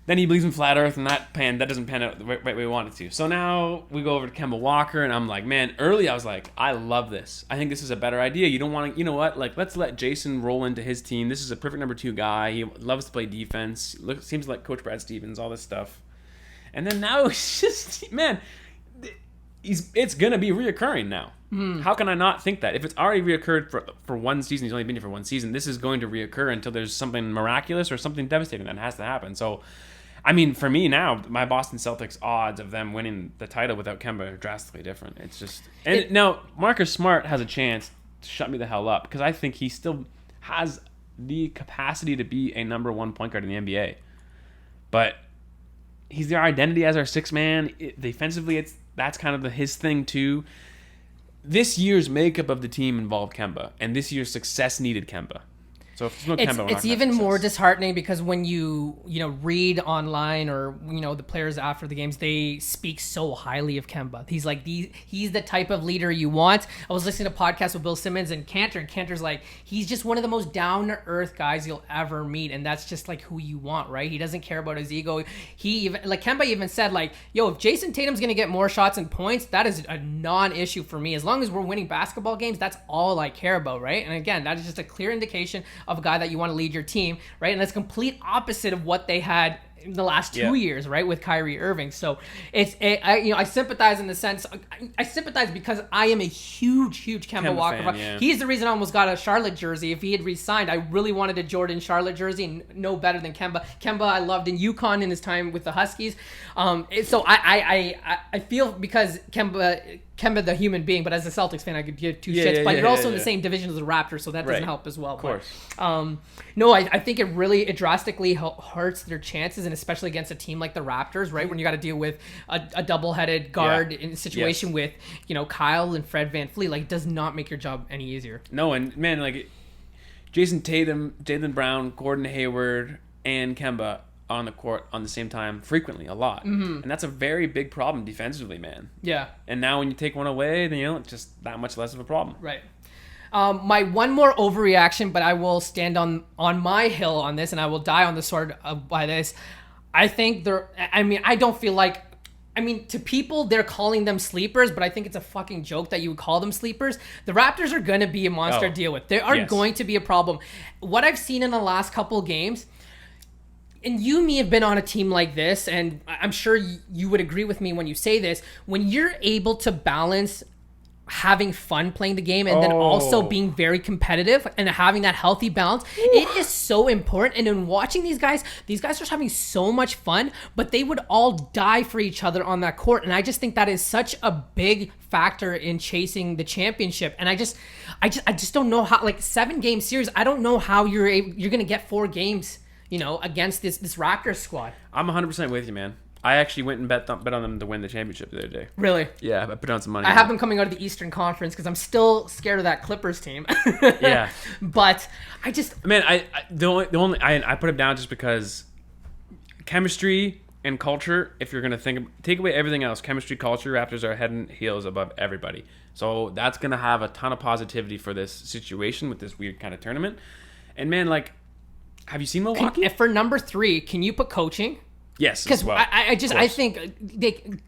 Then he believes in flat Earth, and that doesn't pan out the right way we want it to. So now we go over to Kemba Walker, and I'm like, man, early I was like, I love this. I think this is a better idea. You don't want to, you know what? Like, let's let Jason roll into his team. This is a perfect number 2 guy. He loves to play defense. Seems like Coach Brad Stevens, all this stuff. And then now it's just, man, it's going to be reoccurring now. How can I not think that? If it's already reoccurred for one season, he's only been here for one season, this is going to reoccur until there's something miraculous or something devastating that has to happen. So, I mean, for me now, my Boston Celtics odds of them winning the title without Kemba are drastically different. It's just... And now, Marcus Smart has a chance to shut me the hell up because I think he still has the capacity to be a number 1 point guard in the NBA. But he's their identity as our 6th man. Defensively, that's kind of his thing too. This year's makeup of the team involved Kemba, and this year's success needed Kemba. So if there's no Kemba, we're not It's gonna have even more success. disheartening because when you read online or the players after the games, they speak so highly of Kemba. He's like he's the type of leader you want. I was listening to a podcast with Bill Simmons and Cantor's like, he's just one of the most down to earth guys you'll ever meet, and that's just like who you want, right? He doesn't care about his ego. He even, like Kemba even said, like, yo, if Jason Tatum's gonna get more shots and points, that is a non-issue for me. As long as we're winning basketball games, that's all I care about, right? And again, that is just a clear indication of a guy that you want to lead your team, right? And that's complete opposite of what they had in the last 2 years, right, with Kyrie Irving. So I sympathize in the sense, I sympathize because I am a huge Kemba Walker fan. Yeah. He's the reason I almost got a Charlotte jersey. If he had re-signed, I really wanted a Jordan Charlotte jersey, and no better than Kemba. Kemba I loved in UConn in his time with the Huskies. So I feel because Kemba the human being, but as a Celtics fan, I could give two shits. But you're also in the same division as the Raptors, so that doesn't help as well. Of course. No, I think it drastically hurts their chances, and especially against a team like the Raptors, right? When you got to deal with a double-headed guard in a situation with, Kyle and Fred VanVleet, like, does not make your job any easier. No, and man, like, Jason Tatum, Jaylen Brown, Gordon Hayward, and Kemba on the court on the same time frequently, a lot. Mm-hmm. And that's a very big problem defensively, man. Yeah. And now when you take one away, then, it's just that much less of a problem. Right. My one more overreaction, but I will stand on my hill on this, and I will die on the sword by this. I think I don't feel like, to people, they're calling them sleepers, but I think it's a fucking joke that you would call them sleepers. The Raptors are going to be a monster to deal with. They are going to be a problem. What I've seen in the last couple games, and you and me have been on a team like this, and I'm sure you would agree with me when you say this, when you're able to balance having fun playing the game and then also being very competitive and having that healthy balance, it is so important. And in watching these guys are having so much fun, but they would all die for each other on that court. And I just think that is such a big factor in chasing the championship. And I just don't know how, like, 7-game series, I don't know how you're going to get 4 games, against this Raptors squad. I'm 100% with you, man. I actually went and bet on them to win the championship the other day. Really? Yeah, I put on some money. I have them coming out of the Eastern Conference because I'm still scared of that Clippers team. Yeah. But I just... Man, I put it down just because chemistry and culture, if you're going to take away everything else, chemistry, culture, Raptors are head and heels above everybody. So that's going to have a ton of positivity for this situation with this weird kind of tournament. And man, like, have you seen Milwaukee? For number 3, can you put coaching? Yes, because well. I think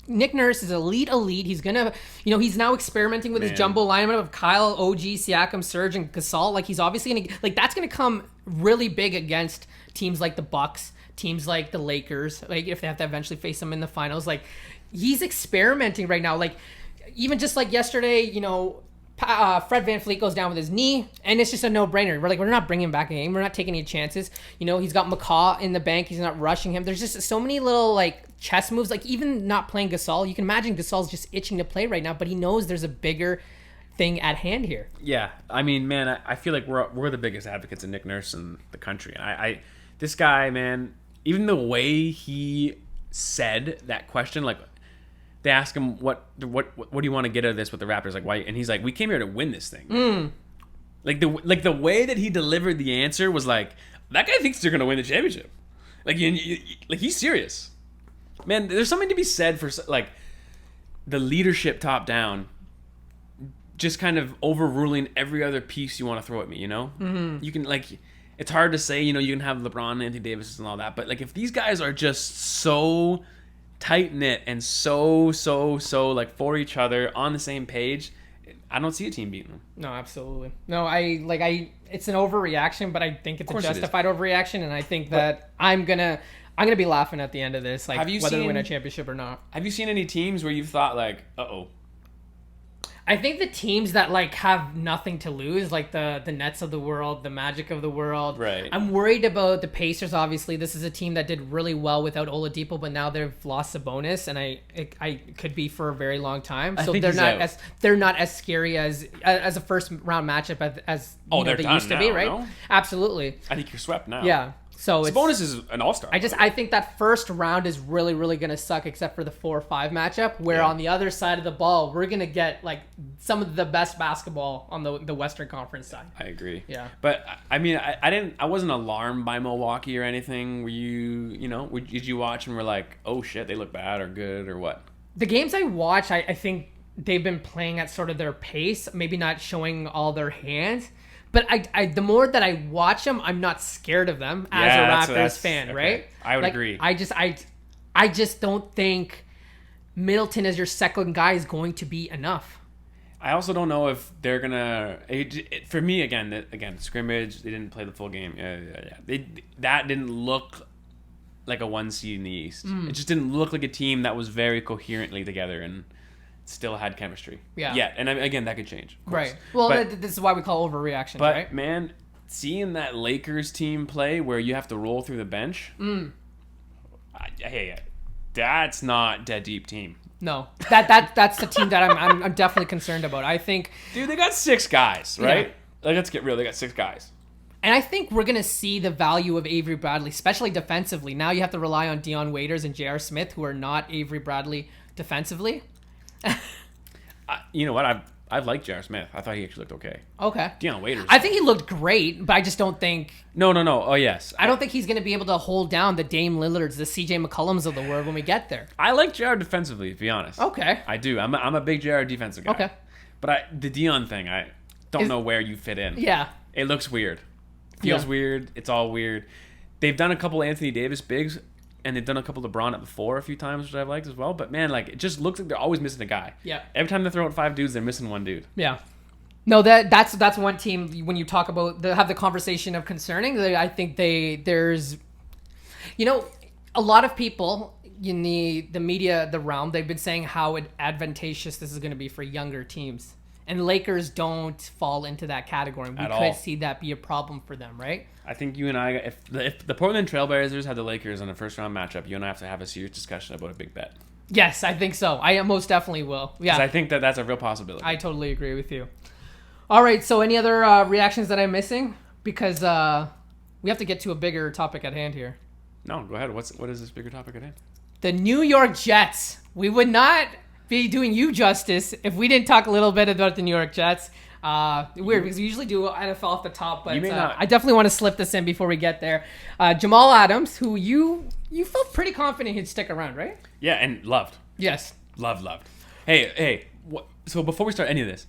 Nick Nurse is elite. He's gonna, he's now experimenting with his jumbo lineup of Kyle, OG, Siakam, Serge, and Gasol. Like, he's obviously gonna, like, that's gonna come really big against teams like the Bucks, teams like the Lakers. Like, if they have to eventually face them in the finals, like, he's experimenting right now. Like, even just like yesterday, Fred VanVleet goes down with his knee, and it's just a no-brainer. We're not bringing him back again. We're not taking any chances. He's got McCaw in the bank. He's not rushing him. There's just so many little, like, chess moves. Like, even not playing Gasol, you can imagine Gasol's just itching to play right now, but he knows there's a bigger thing at hand here. Yeah, I mean, man, I feel like we're the biggest advocates of Nick Nurse in the country. And this guy, man, even the way he said that question, like, they ask him what do you want to get out of this with the Raptors, like, why? And he's like, we came here to win this thing. Like the way that he delivered the answer was like, that guy thinks they're gonna win the championship. Like, like, he's serious, man. There's something to be said for, like, the leadership top down, just kind of overruling every other piece you want to throw at me. You can, like, it's hard to say. You can have LeBron and Anthony Davis and all that, but, like, if these guys are just so tight-knit and so like for each other on the same page, I don't see a team beating them. No, absolutely. No, it's an overreaction, but I think it's a justified overreaction, and I think that I'm gonna be laughing at the end of this, like, whether we win a championship or not. Have you seen any teams where you've thought, like, uh-oh? I think the teams that, like, have nothing to lose, like the Nets of the world, the Magic of the world. Right. I'm worried about the Pacers. Obviously, this is a team that did really well without Oladipo, but now they've lost Sabonis, and I could be for a very long time. So they're not as scary as a first round matchup as they used to be, right? No? Absolutely. I think you're swept now. Yeah. So Sabonis is an all-star. I think that first round is really, really going to suck, except for the 4 or 5 matchup, where on the other side of the ball, we're going to get like some of the best basketball on the Western Conference side. I agree. Yeah. But I mean, I wasn't alarmed by Milwaukee or anything. Were you, did you watch and were like, oh shit, they look bad or good or what? The games I watch, I think they've been playing at sort of their pace, maybe not showing all their hands. But the more that I watch them, I'm not scared of them as a Raptors fan, okay. Right? I would agree. I just don't think Middleton as your second guy is going to be enough. I also don't know if they're gonna. For me, again, scrimmage. They didn't play the full game. Yeah. That didn't look like a 1 seed in the East. It just didn't look like a team that was very coherently together and still had chemistry. Yeah. And again, that could change. Right. Well, this is why we call overreactions, right? But, man, seeing that Lakers team play where you have to roll through the bench, that's not that deep team. No. That's the team that I'm definitely concerned about. I think... Dude, they got 6 guys, right? Yeah. Like, let's get real. They got 6 guys. And I think we're going to see the value of Avery Bradley, especially defensively. Now you have to rely on Dion Waiters and J.R. Smith, who are not Avery Bradley defensively. You know what? I've liked J.R. Smith. I thought he actually looked okay. Okay. Dion Waiters. I think he looked great, but I just don't think... No. Oh, yes. I don't think he's going to be able to hold down the Dame Lillards, the CJ McCollums of the world when we get there. I like J.R. defensively, to be honest. Okay. I do. I'm a big J.R. defensive guy. Okay. But the Dion thing, I don't know where you fit in. Yeah. It looks weird. Feels weird. It's all weird. They've done a couple Anthony Davis bigs, and they've done a couple LeBron at the 4 a few times, which I've liked as well. But, man, like, it just looks like they're always missing a guy. Yeah. Every time they throw out 5 dudes, they're missing 1 dude. Yeah. No, that's one team, when you talk about, have the conversation of concerning, I think there's, a lot of people in the media, the realm, they've been saying how advantageous this is going to be for younger teams. And Lakers don't fall into that category. We could see that be a problem for them, right? I think you and I, if the Portland Trailblazers had the Lakers in a first-round matchup, you and I have to have a serious discussion about a big bet. Yes, I think so. I most definitely will. Yeah, I think that's a real possibility. I totally agree with you. All right, so any other reactions that I'm missing? Because we have to get to a bigger topic at hand here. No, go ahead. What is this bigger topic at hand? The New York Jets. We would not be doing you justice if we didn't talk a little bit about the New York Jets. Weird, because we usually do NFL off the top, but I definitely want to slip this in before we get there. Jamal Adams, who you felt pretty confident he'd stick around, right? Yeah, and loved. Yes. Loved. Hey, so before we start any of this,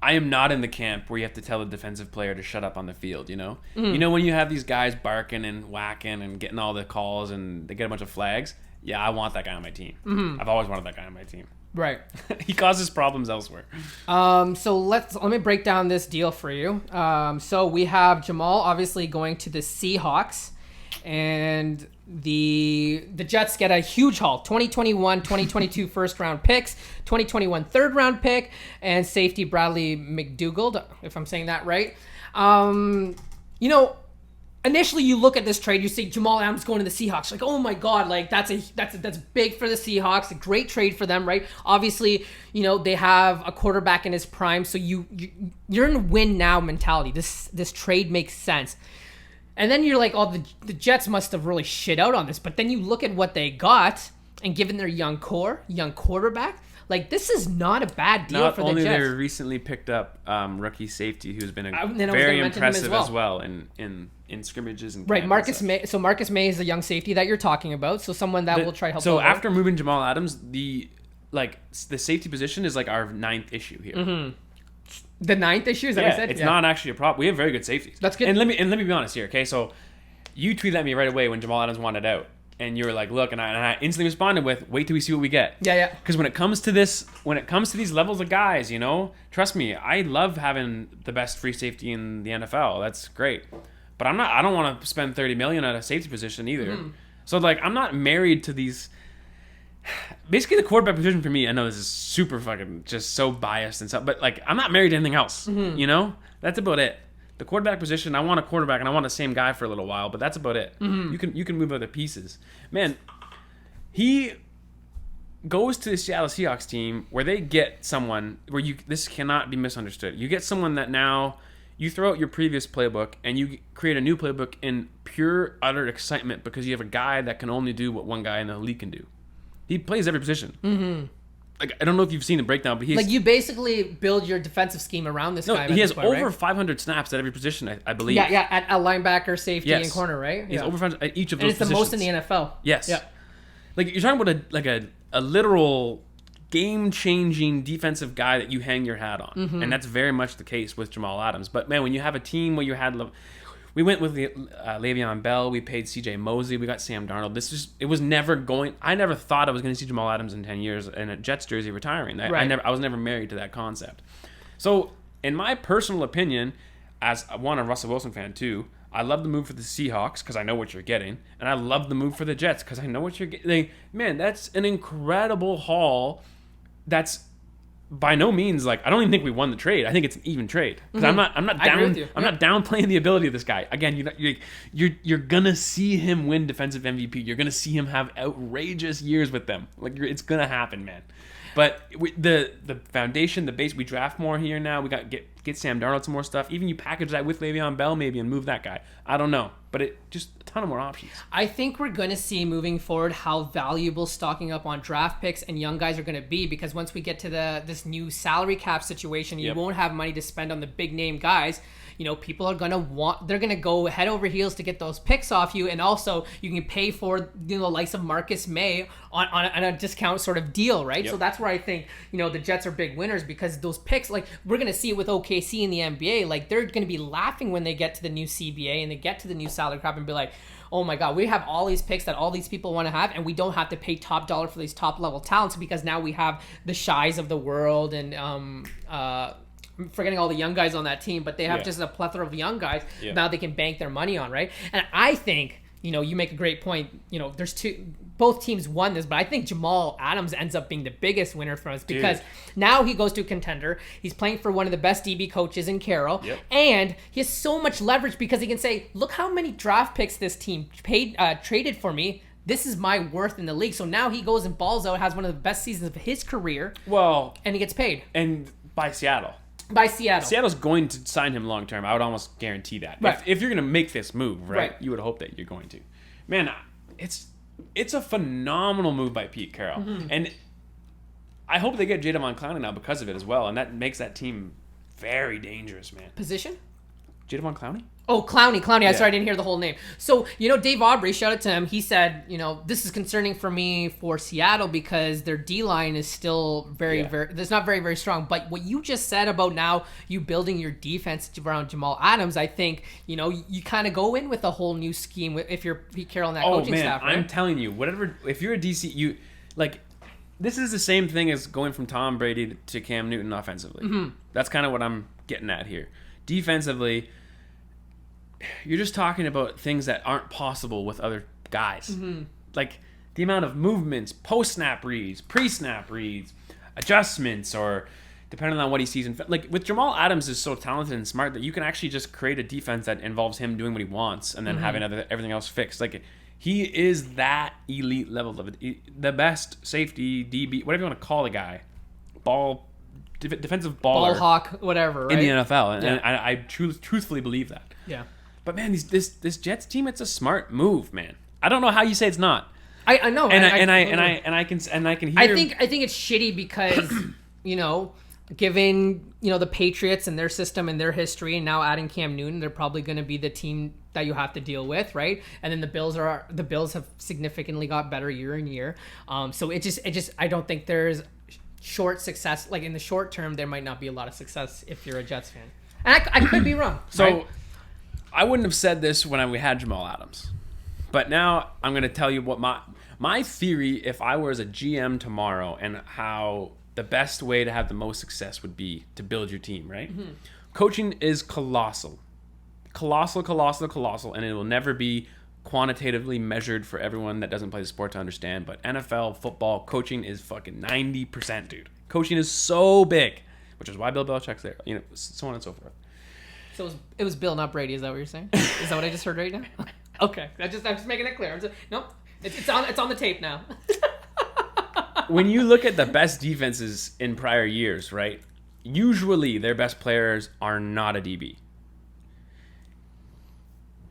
I am not in the camp where you have to tell a defensive player to shut up on the field, You know when you have these guys barking and whacking and getting all the calls and they get a bunch of flags? Yeah, I want that guy on my team. Mm-hmm. I've always wanted that guy on my team. Right. He causes problems elsewhere. So let me break down this deal for you. So we have Jamal obviously going to the Seahawks, and the Jets get a huge haul: 2021, 2022 first round picks, 2021 third round pick, and safety Bradley McDougald, if I'm saying that right. Initially, you look at this trade, you see Jamal Adams going to the Seahawks. Like, oh my God, like that's big for the Seahawks. A great trade for them, right? Obviously, they have a quarterback in his prime, so you're in win now mentality. This trade makes sense. And then you're like, oh, the Jets must have really shit out on this. But then you look at what they got, and given their young quarterback, like, this is not a bad deal for the Jets. Not only they recently picked up rookie safety, who's been very impressive as well in scrimmages and right. Marcus May. So Marcus May is the young safety that you're talking about. So someone that will try help. So after moving Jamal Adams, the safety position is like our 9th issue here. Mm-hmm. The 9th issue, is that what I said? It's not actually a problem. We have very good safeties. That's good. And let me be honest here, okay? So you tweeted at me right away when Jamal Adams wanted out, and you were like, "Look," and I instantly responded with, "Wait till we see what we get." Yeah. Because when it comes to these levels of guys, trust me, I love having the best free safety in the NFL. That's great, but I don't want to spend $30 million at a safety position either. Mm-hmm. So I'm not married to these. Basically, the quarterback position for me, I know this is super fucking just so biased and stuff, but I'm not married to anything else. Mm-hmm. That's about it. The quarterback position, I want a quarterback and I want the same guy for a little while, but that's about it. Mm-hmm. You can move other pieces. Man, he goes to the Seattle Seahawks team where they get someone where this cannot be misunderstood. You get someone that now you throw out your previous playbook and you create a new playbook in pure, utter excitement because you have a guy that can only do what one guy in the league can do. He plays every position. Mm-hmm. Like, I don't know if you've seen the breakdown, but he's... Like, you basically build your defensive scheme around this guy. No, he has over 500 snaps at every position, I believe. Yeah, at a linebacker, safety, and corner, right? He's over 500 at each of and those positions. And it's the most in the NFL. Yes. Yeah. Like, you're talking about a literal game-changing defensive guy that you hang your hat on. Mm-hmm. And that's very much the case with Jamal Adams. But, man, when you have a team where you had... We went with Le'Veon Bell. We paid C.J. Mosley. We got Sam Darnold. It was never going... I never thought I was going to see Jamal Adams in 10 years in a Jets jersey retiring. I was never married to that concept. So, in my personal opinion, as a Russell Wilson fan too, I love the move for the Seahawks because I know what you're getting. And I love the move for the Jets because I know what you're getting. Man, that's an incredible haul. That's... by no means, like, I don't even think we won the trade. I think it's an even trade because I'm not downplaying the ability of this guy. Again, you're gonna see him win defensive MVP. You're gonna see him have outrageous years with them. Like, it's gonna happen, man. But the foundation, the base, we draft more here now. We got get Sam Darnold some more stuff. Even you package that with Le'Veon Bell maybe and move that guy. I don't know, but it just a ton of more options. I think we're going to see moving forward how valuable stocking up on draft picks and young guys are going to be, because once we get to this new salary cap situation, you won't have money to spend on the big name guys. You know, people are they're going to go head over heels to get those picks off you. And also you can pay for, the likes of Marcus May on a discount sort of deal, right? Yep. So that's where I think, the Jets are big winners, because those picks, like, we're going to see it with OKC in the NBA. Like, they're going to be laughing when they get to the new CBA and they get to the new salary cap and be like, oh my God, we have all these picks that all these people want to have, and we don't have to pay top dollar for these top level talents, because now we have the Shies of the world and I'm forgetting all the young guys on that team, but they have just a plethora of young guys now they can bank their money on, right? And I think, you make a great point. There's both teams won this, but I think Jamal Adams ends up being the biggest winner for us, because now he goes to a contender. He's playing for one of the best DB coaches in Carroll, and he has so much leverage because he can say, look how many draft picks this team traded for me. This is my worth in the league. So now he goes and balls out, has one of the best seasons of his career. Well, and he gets paid. And by Seattle. By Seattle. Seattle's going to sign him long term. I would almost guarantee that. Right. If you're going to make this move, right, you would hope that you're going to. Man, it's a phenomenal move by Pete Carroll. Mm-hmm. And I hope they get Jadeveon Clowney now because of it as well. And that makes that team very dangerous, man. Position? Jadeveon Clowney? Oh, Clowney. Yeah. Sorry, I didn't hear the whole name. So, Dave Aubrey, shout out to him. He said, this is concerning for me for Seattle because their D-line is still it's not very, very strong. But what you just said about now you building your defense around Jamal Adams, I think, you kind of go in with a whole new scheme if you're Pete Carroll and that coaching staff, right? I'm telling you, if you're a DC, this is the same thing as going from Tom Brady to Cam Newton offensively. Mm-hmm. That's kind of what I'm getting at here. Defensively, you're just talking about things that aren't possible with other guys. Mm-hmm. Like the amount of movements, post-snap reads, pre-snap reads, adjustments, or depending on what he sees. With Jamal Adams is so talented and smart that you can actually just create a defense that involves him doing what he wants and then having everything else fixed. Like, he is that elite level of it. The best safety, DB, whatever you want to call the guy, defensive baller. Ball hawk, whatever, right? In the NFL. And I truthfully believe that. Yeah. But man, this Jets team, it's a smart move, man. I don't know how you say it's not. I know, and I can hear. I think it's shitty because given the Patriots and their system and their history, and now adding Cam Newton, they're probably going to be the team that you have to deal with, right? And then the Bills have significantly got better year in year. So it just I don't think there's short success. Like in the short term, there might not be a lot of success if you're a Jets fan. And I could be wrong. So. Right? I wouldn't have said this when we had Jamal Adams. But now I'm going to tell you what my theory, if I were as a GM tomorrow, and how the best way to have the most success would be to build your team, right? Mm-hmm. Coaching is colossal. Colossal, and it will never be quantitatively measured for everyone that doesn't play the sport to understand. But NFL, football, coaching is fucking 90%, dude. Coaching is so big, which is why Bill Belichick's there, so on and so forth. So it was Bill, not Brady. Is that what you're saying? Is that what I just heard right now? Okay, I'm just making it clear. Nope, it's on the tape now. When you look at the best defenses in prior years, right? Usually their best players are not a DB.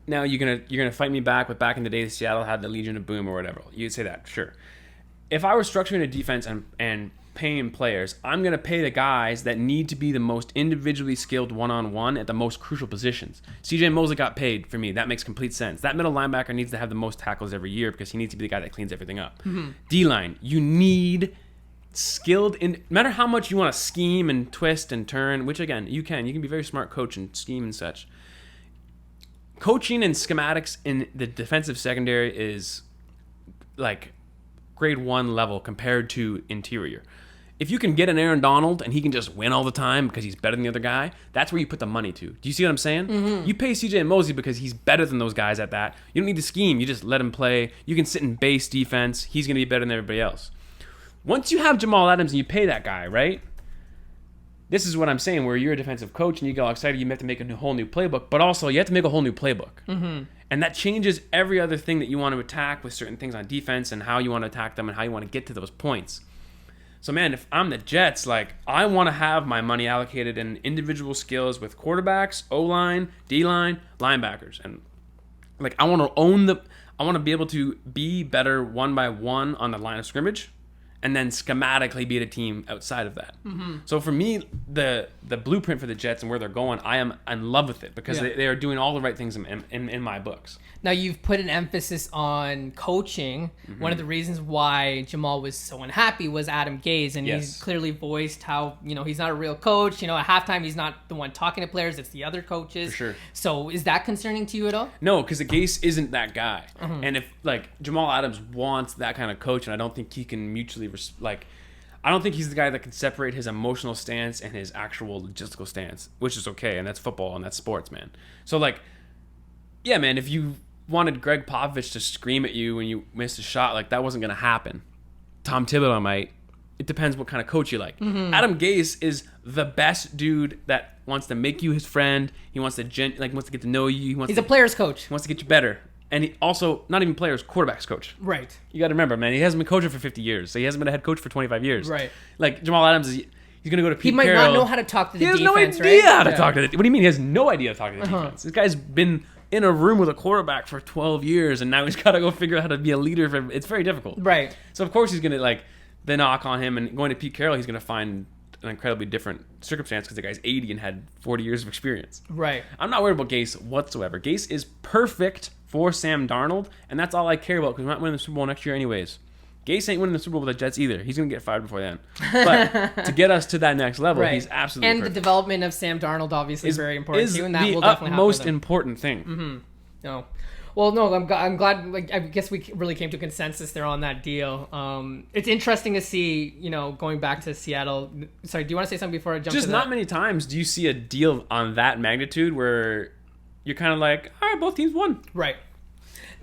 now you're gonna fight me back with back in the day Seattle had the Legion of Boom or whatever. You'd say that, sure. If I were structuring a defense and paying players, I'm going to pay the guys that need to be the most individually skilled one-on-one at the most crucial positions. CJ Mosley got paid for me. That makes complete sense. That middle linebacker needs to have the most tackles every year because he needs to be the guy that cleans everything up. Mm-hmm. D-line, you need skilled, no matter how much you want to scheme and twist and turn, which again, you can be very smart coach and scheme and such. Coaching and schematics in the defensive secondary is like grade 1 level compared to interior. If you can get an Aaron Donald and he can just win all the time because he's better than the other guy, that's where you put the money to. Do you see what I'm saying? Mm-hmm. You pay CJ Mosley because he's better than those guys at that. You don't need to scheme. You just let him play. You can sit in base defense. He's going to be better than everybody else. Once you have Jamal Adams and you pay that guy, right? This is what I'm saying, where you're a defensive coach and you get all excited, you have to make a whole new playbook, but also you have to make a whole new playbook. Mm-hmm. And that changes every other thing that you want to attack with certain things on defense and how you want to attack them and how you want to get to those points. So, man, if I'm the Jets, like, I want to have my money allocated in individual skills with quarterbacks, O-line, D-line, linebackers. And, like, I want to be able to be better one by one on the line of scrimmage and then schematically beat a team outside of that. Mm-hmm. So, for me, the blueprint for the Jets and where they're going, I am in love with it because they are doing all the right things in my books. Now, you've put an emphasis on coaching. Mm-hmm. One of the reasons why Jamal was so unhappy was Adam Gase, and he's clearly voiced how, he's not a real coach. At halftime, he's not the one talking to players. It's the other coaches. For sure. So is that concerning to you at all? No, because the Gase isn't that guy. Mm-hmm. And if, Jamal Adams wants that kind of coach, and I don't think he can mutually, I don't think he's the guy that can separate his emotional stance and his actual logistical stance, which is okay, and that's football, and that's sports, man. So, yeah, man, if you wanted Greg Popovich to scream at you when you missed a shot, that wasn't going to happen. Tom Thibodeau might. It depends what kind of coach you like. Mm-hmm. Adam Gase is the best dude that wants to make you his friend. He wants to wants to get to know you. He's a player's coach. He wants to get you better. And he also, not even players, quarterbacks coach. Right. You got to remember, man, he hasn't been coaching for 50 years. So he hasn't been a head coach for 25 years. Right. Jamal Adams, he's going to go to Pete Carroll. He might not know how to talk to the defense, right? He has no idea how to talk to the... What do you mean he has no idea how to talk to the defense? This guy's been in a room with a quarterback for 12 years, and now he's got to go figure out how to be a leader. It's very difficult. Right. So, of course, he's going to, the knock on him, and going to Pete Carroll, he's going to find an incredibly different circumstance because the guy's 80 and had 40 years of experience. Right. I'm not worried about Gase whatsoever. Gase is perfect for Sam Darnold, and that's all I care about because we're not winning the Super Bowl next year anyways. Gase ain't winning the Super Bowl with the Jets either. He's going to get fired before then. But to get us to that next level, he's absolutely perfect. And the development of Sam Darnold obviously is very important too, and that will definitely happen. The most important thing. Mm-hmm. No. Well, no, I'm glad. I guess we really came to a consensus there on that deal. It's interesting to see, going back to Seattle. Sorry, do you want to say something before I jump to that? Just not many times do you see a deal on that magnitude where you're kind of like, all right, both teams won. Right.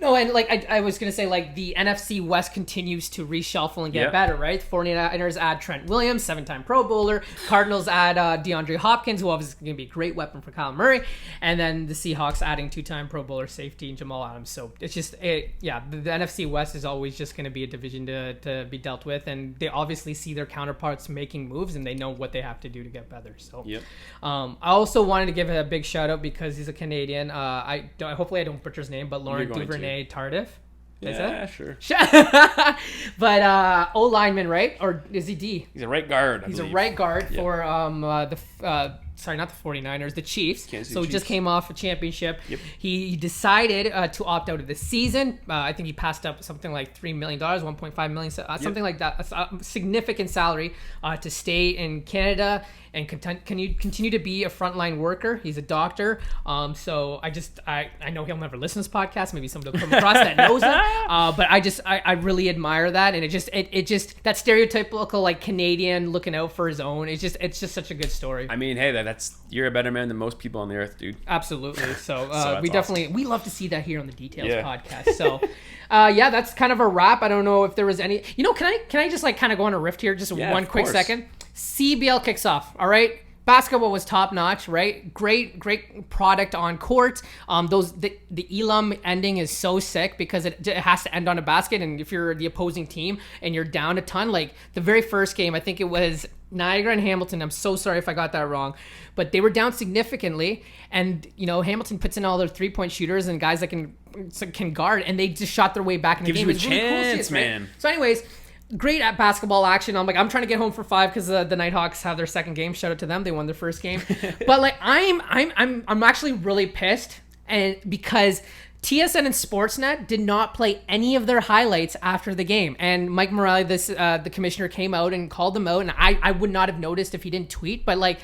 No, and I was going to say, the NFC West continues to reshuffle and get better, right? 49ers add Trent Williams, 7-time Pro Bowler. Cardinals add DeAndre Hopkins, who obviously going to be a great weapon for Kyler Murray. And then the Seahawks adding 2-time Pro Bowler safety Jamal Adams. So it's just, the NFC West is always just going to be a division to be dealt with. And they obviously see their counterparts making moves, and they know what they have to do to get better. So I also wanted to give a big shout out because he's a Canadian. Hopefully I don't butcher his name, but Laurent Duvernay Tardif. Yeah, sure. But O-lineman, right? Or is he D? He's a right guard, He's a right guard for not the 49ers, the Chiefs. So he just came off a championship. Yep. He decided to opt out of the season. I think he passed up something like $3 million, $1.5 million, something like that. A significant salary to stay in Canada and continue to be a frontline worker. He's a doctor. So I know he'll never listen to this podcast. Maybe somebody will come across that knows him. But I really admire that. And it just that stereotypical Canadian looking out for his own. It's just such a good story. I mean, hey, you're a better man than most people on the earth, dude. Absolutely. So, we love to see that here on the Details podcast. So, that's kind of a wrap. I don't know if there was any. Can I just kind of go on a riff here? Just one quick second. CEBL kicks off. All right. basketball was top notch, right? Great product on court. The Elam ending is so sick because it has to end on a basket, and if you're the opposing team and you're down a ton, like the very first game, I think it was Niagara and Hamilton. I'm so sorry if I got that wrong, but they were down significantly, and Hamilton puts in all their 3-point shooters and guys that can guard, and they just shot their way back in the game. Gives you a chance, really cool, man. Right? So, anyways. Great at basketball action. I'm trying to get home for 5 because the Nighthawks have their second game. Shout out to them. They won their first game. But like I'm actually really pissed, and because TSN and Sportsnet did not play any of their highlights after the game. And Mike Morelli, the commissioner, came out and called them out. And I would not have noticed if he didn't tweet. But like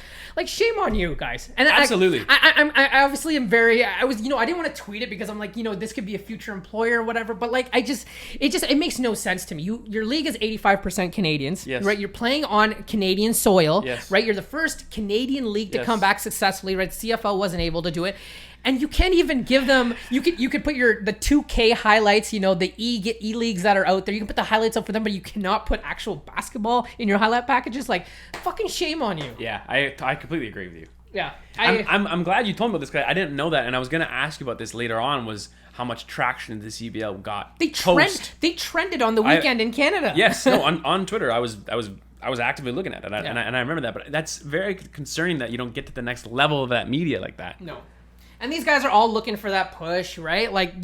shame on you guys. And absolutely. I obviously am very. I didn't want to tweet it because I'm like, this could be a future employer or whatever. But like it makes no sense to me. Your league is 85% Canadians, yes. right? You're playing on Canadian soil, yes. right? You're the first Canadian league to come back successfully, right? CFL wasn't able to do it. And you can't even give them. You could put the 2K highlights. The E leagues that are out there. You can put the highlights up for them, but you cannot put actual basketball in your highlight packages. Like, fucking shame on you. Yeah, I completely agree with you. Yeah, I'm glad you told me about this, because I didn't know that, and I was gonna ask you about this later on. Was how much traction the CEBL got? They trended on the weekend in Canada. Yes, no, on Twitter, I was actively looking at it, and I remember that. But that's very concerning that you don't get to the next level of that media like that. No. And these guys are all looking for that push, right? Like,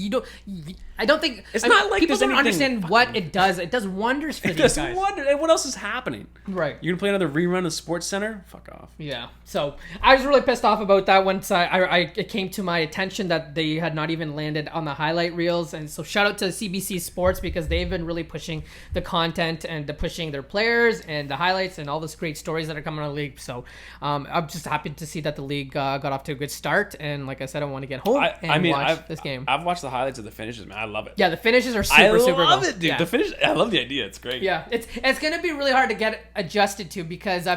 I don't think it's not like people don't understand what it does. It does wonders for these guys. And what else is happening? Right. You're gonna play another rerun of Sports Center? Fuck off. Yeah. So I was really pissed off about that once it came to my attention that they had not even landed on the highlight reels. And so shout out to CBC Sports, because they've been really pushing the content and pushing their players and the highlights and all those great stories that are coming out of the league. So I'm just happy to see that the league got off to a good start. And like I said, I want to get home and watch this game. I've watched the highlights of the finishes, man. I love it. Yeah, the finishes are super I love cool. it, dude. Yeah. The finish, I love the idea. It's great. Yeah, it's gonna be really hard to get adjusted to, because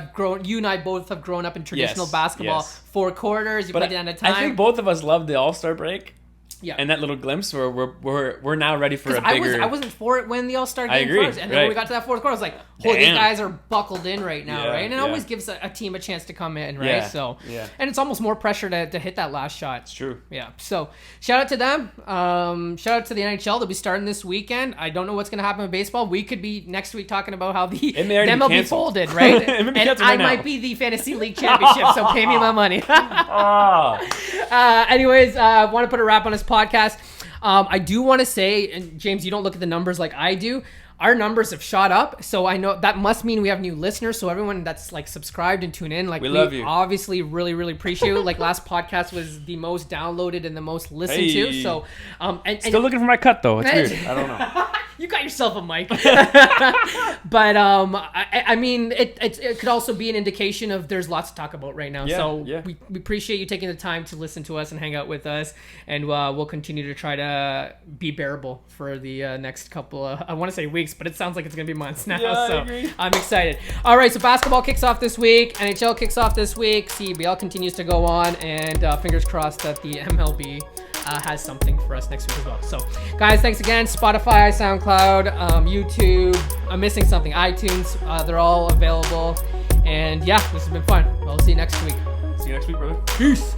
you and I both have grown up in traditional basketball. Yes. 4 quarters, you played it at a time. I think both of us loved the All-Star break. Yeah. And that little glimpse where we're now ready for a bigger. I wasn't for it when the All-Star game first, and then when we got to that fourth quarter, I was like, "Oh, these guys are buckled in right now, right?" And it always gives a team a chance to come in, right? Yeah. So, yeah. And it's almost more pressure to hit that last shot. It's true. Yeah. So shout out to them. Shout out to the NHL. They'll be starting this weekend. I don't know what's going to happen with baseball. We could be next week talking about how the MLB folded, right? And I might be the fantasy league championship. So pay me my money. Anyways, want to put a wrap on this podcast. I do want to say, and James, you don't look at the numbers like I do. Our numbers have shot up, so I know that must mean we have new listeners. So everyone that's like subscribed and tuned in, like we love you. Obviously really, really appreciate it. Like last podcast was the most downloaded and the most listened to. So and still looking for my cut though. It's weird. I don't know. You got yourself a mic. But I mean, it could also be an indication of there's lots to talk about right now. We appreciate you taking the time to listen to us and hang out with us, and we'll continue to try to be bearable for the next couple of, I want to say weeks, but it sounds like it's going to be months now. Yeah, so I agree. I'm excited. All right, so basketball kicks off this week. NHL kicks off this week. CEBL continues to go on, and fingers crossed that the MLB has something for us next week as well. So, guys, thanks again. Spotify, SoundCloud, YouTube. I'm missing something. iTunes. They're all available. And yeah, this has been fun. We'll see you next week. See you next week, brother. Peace.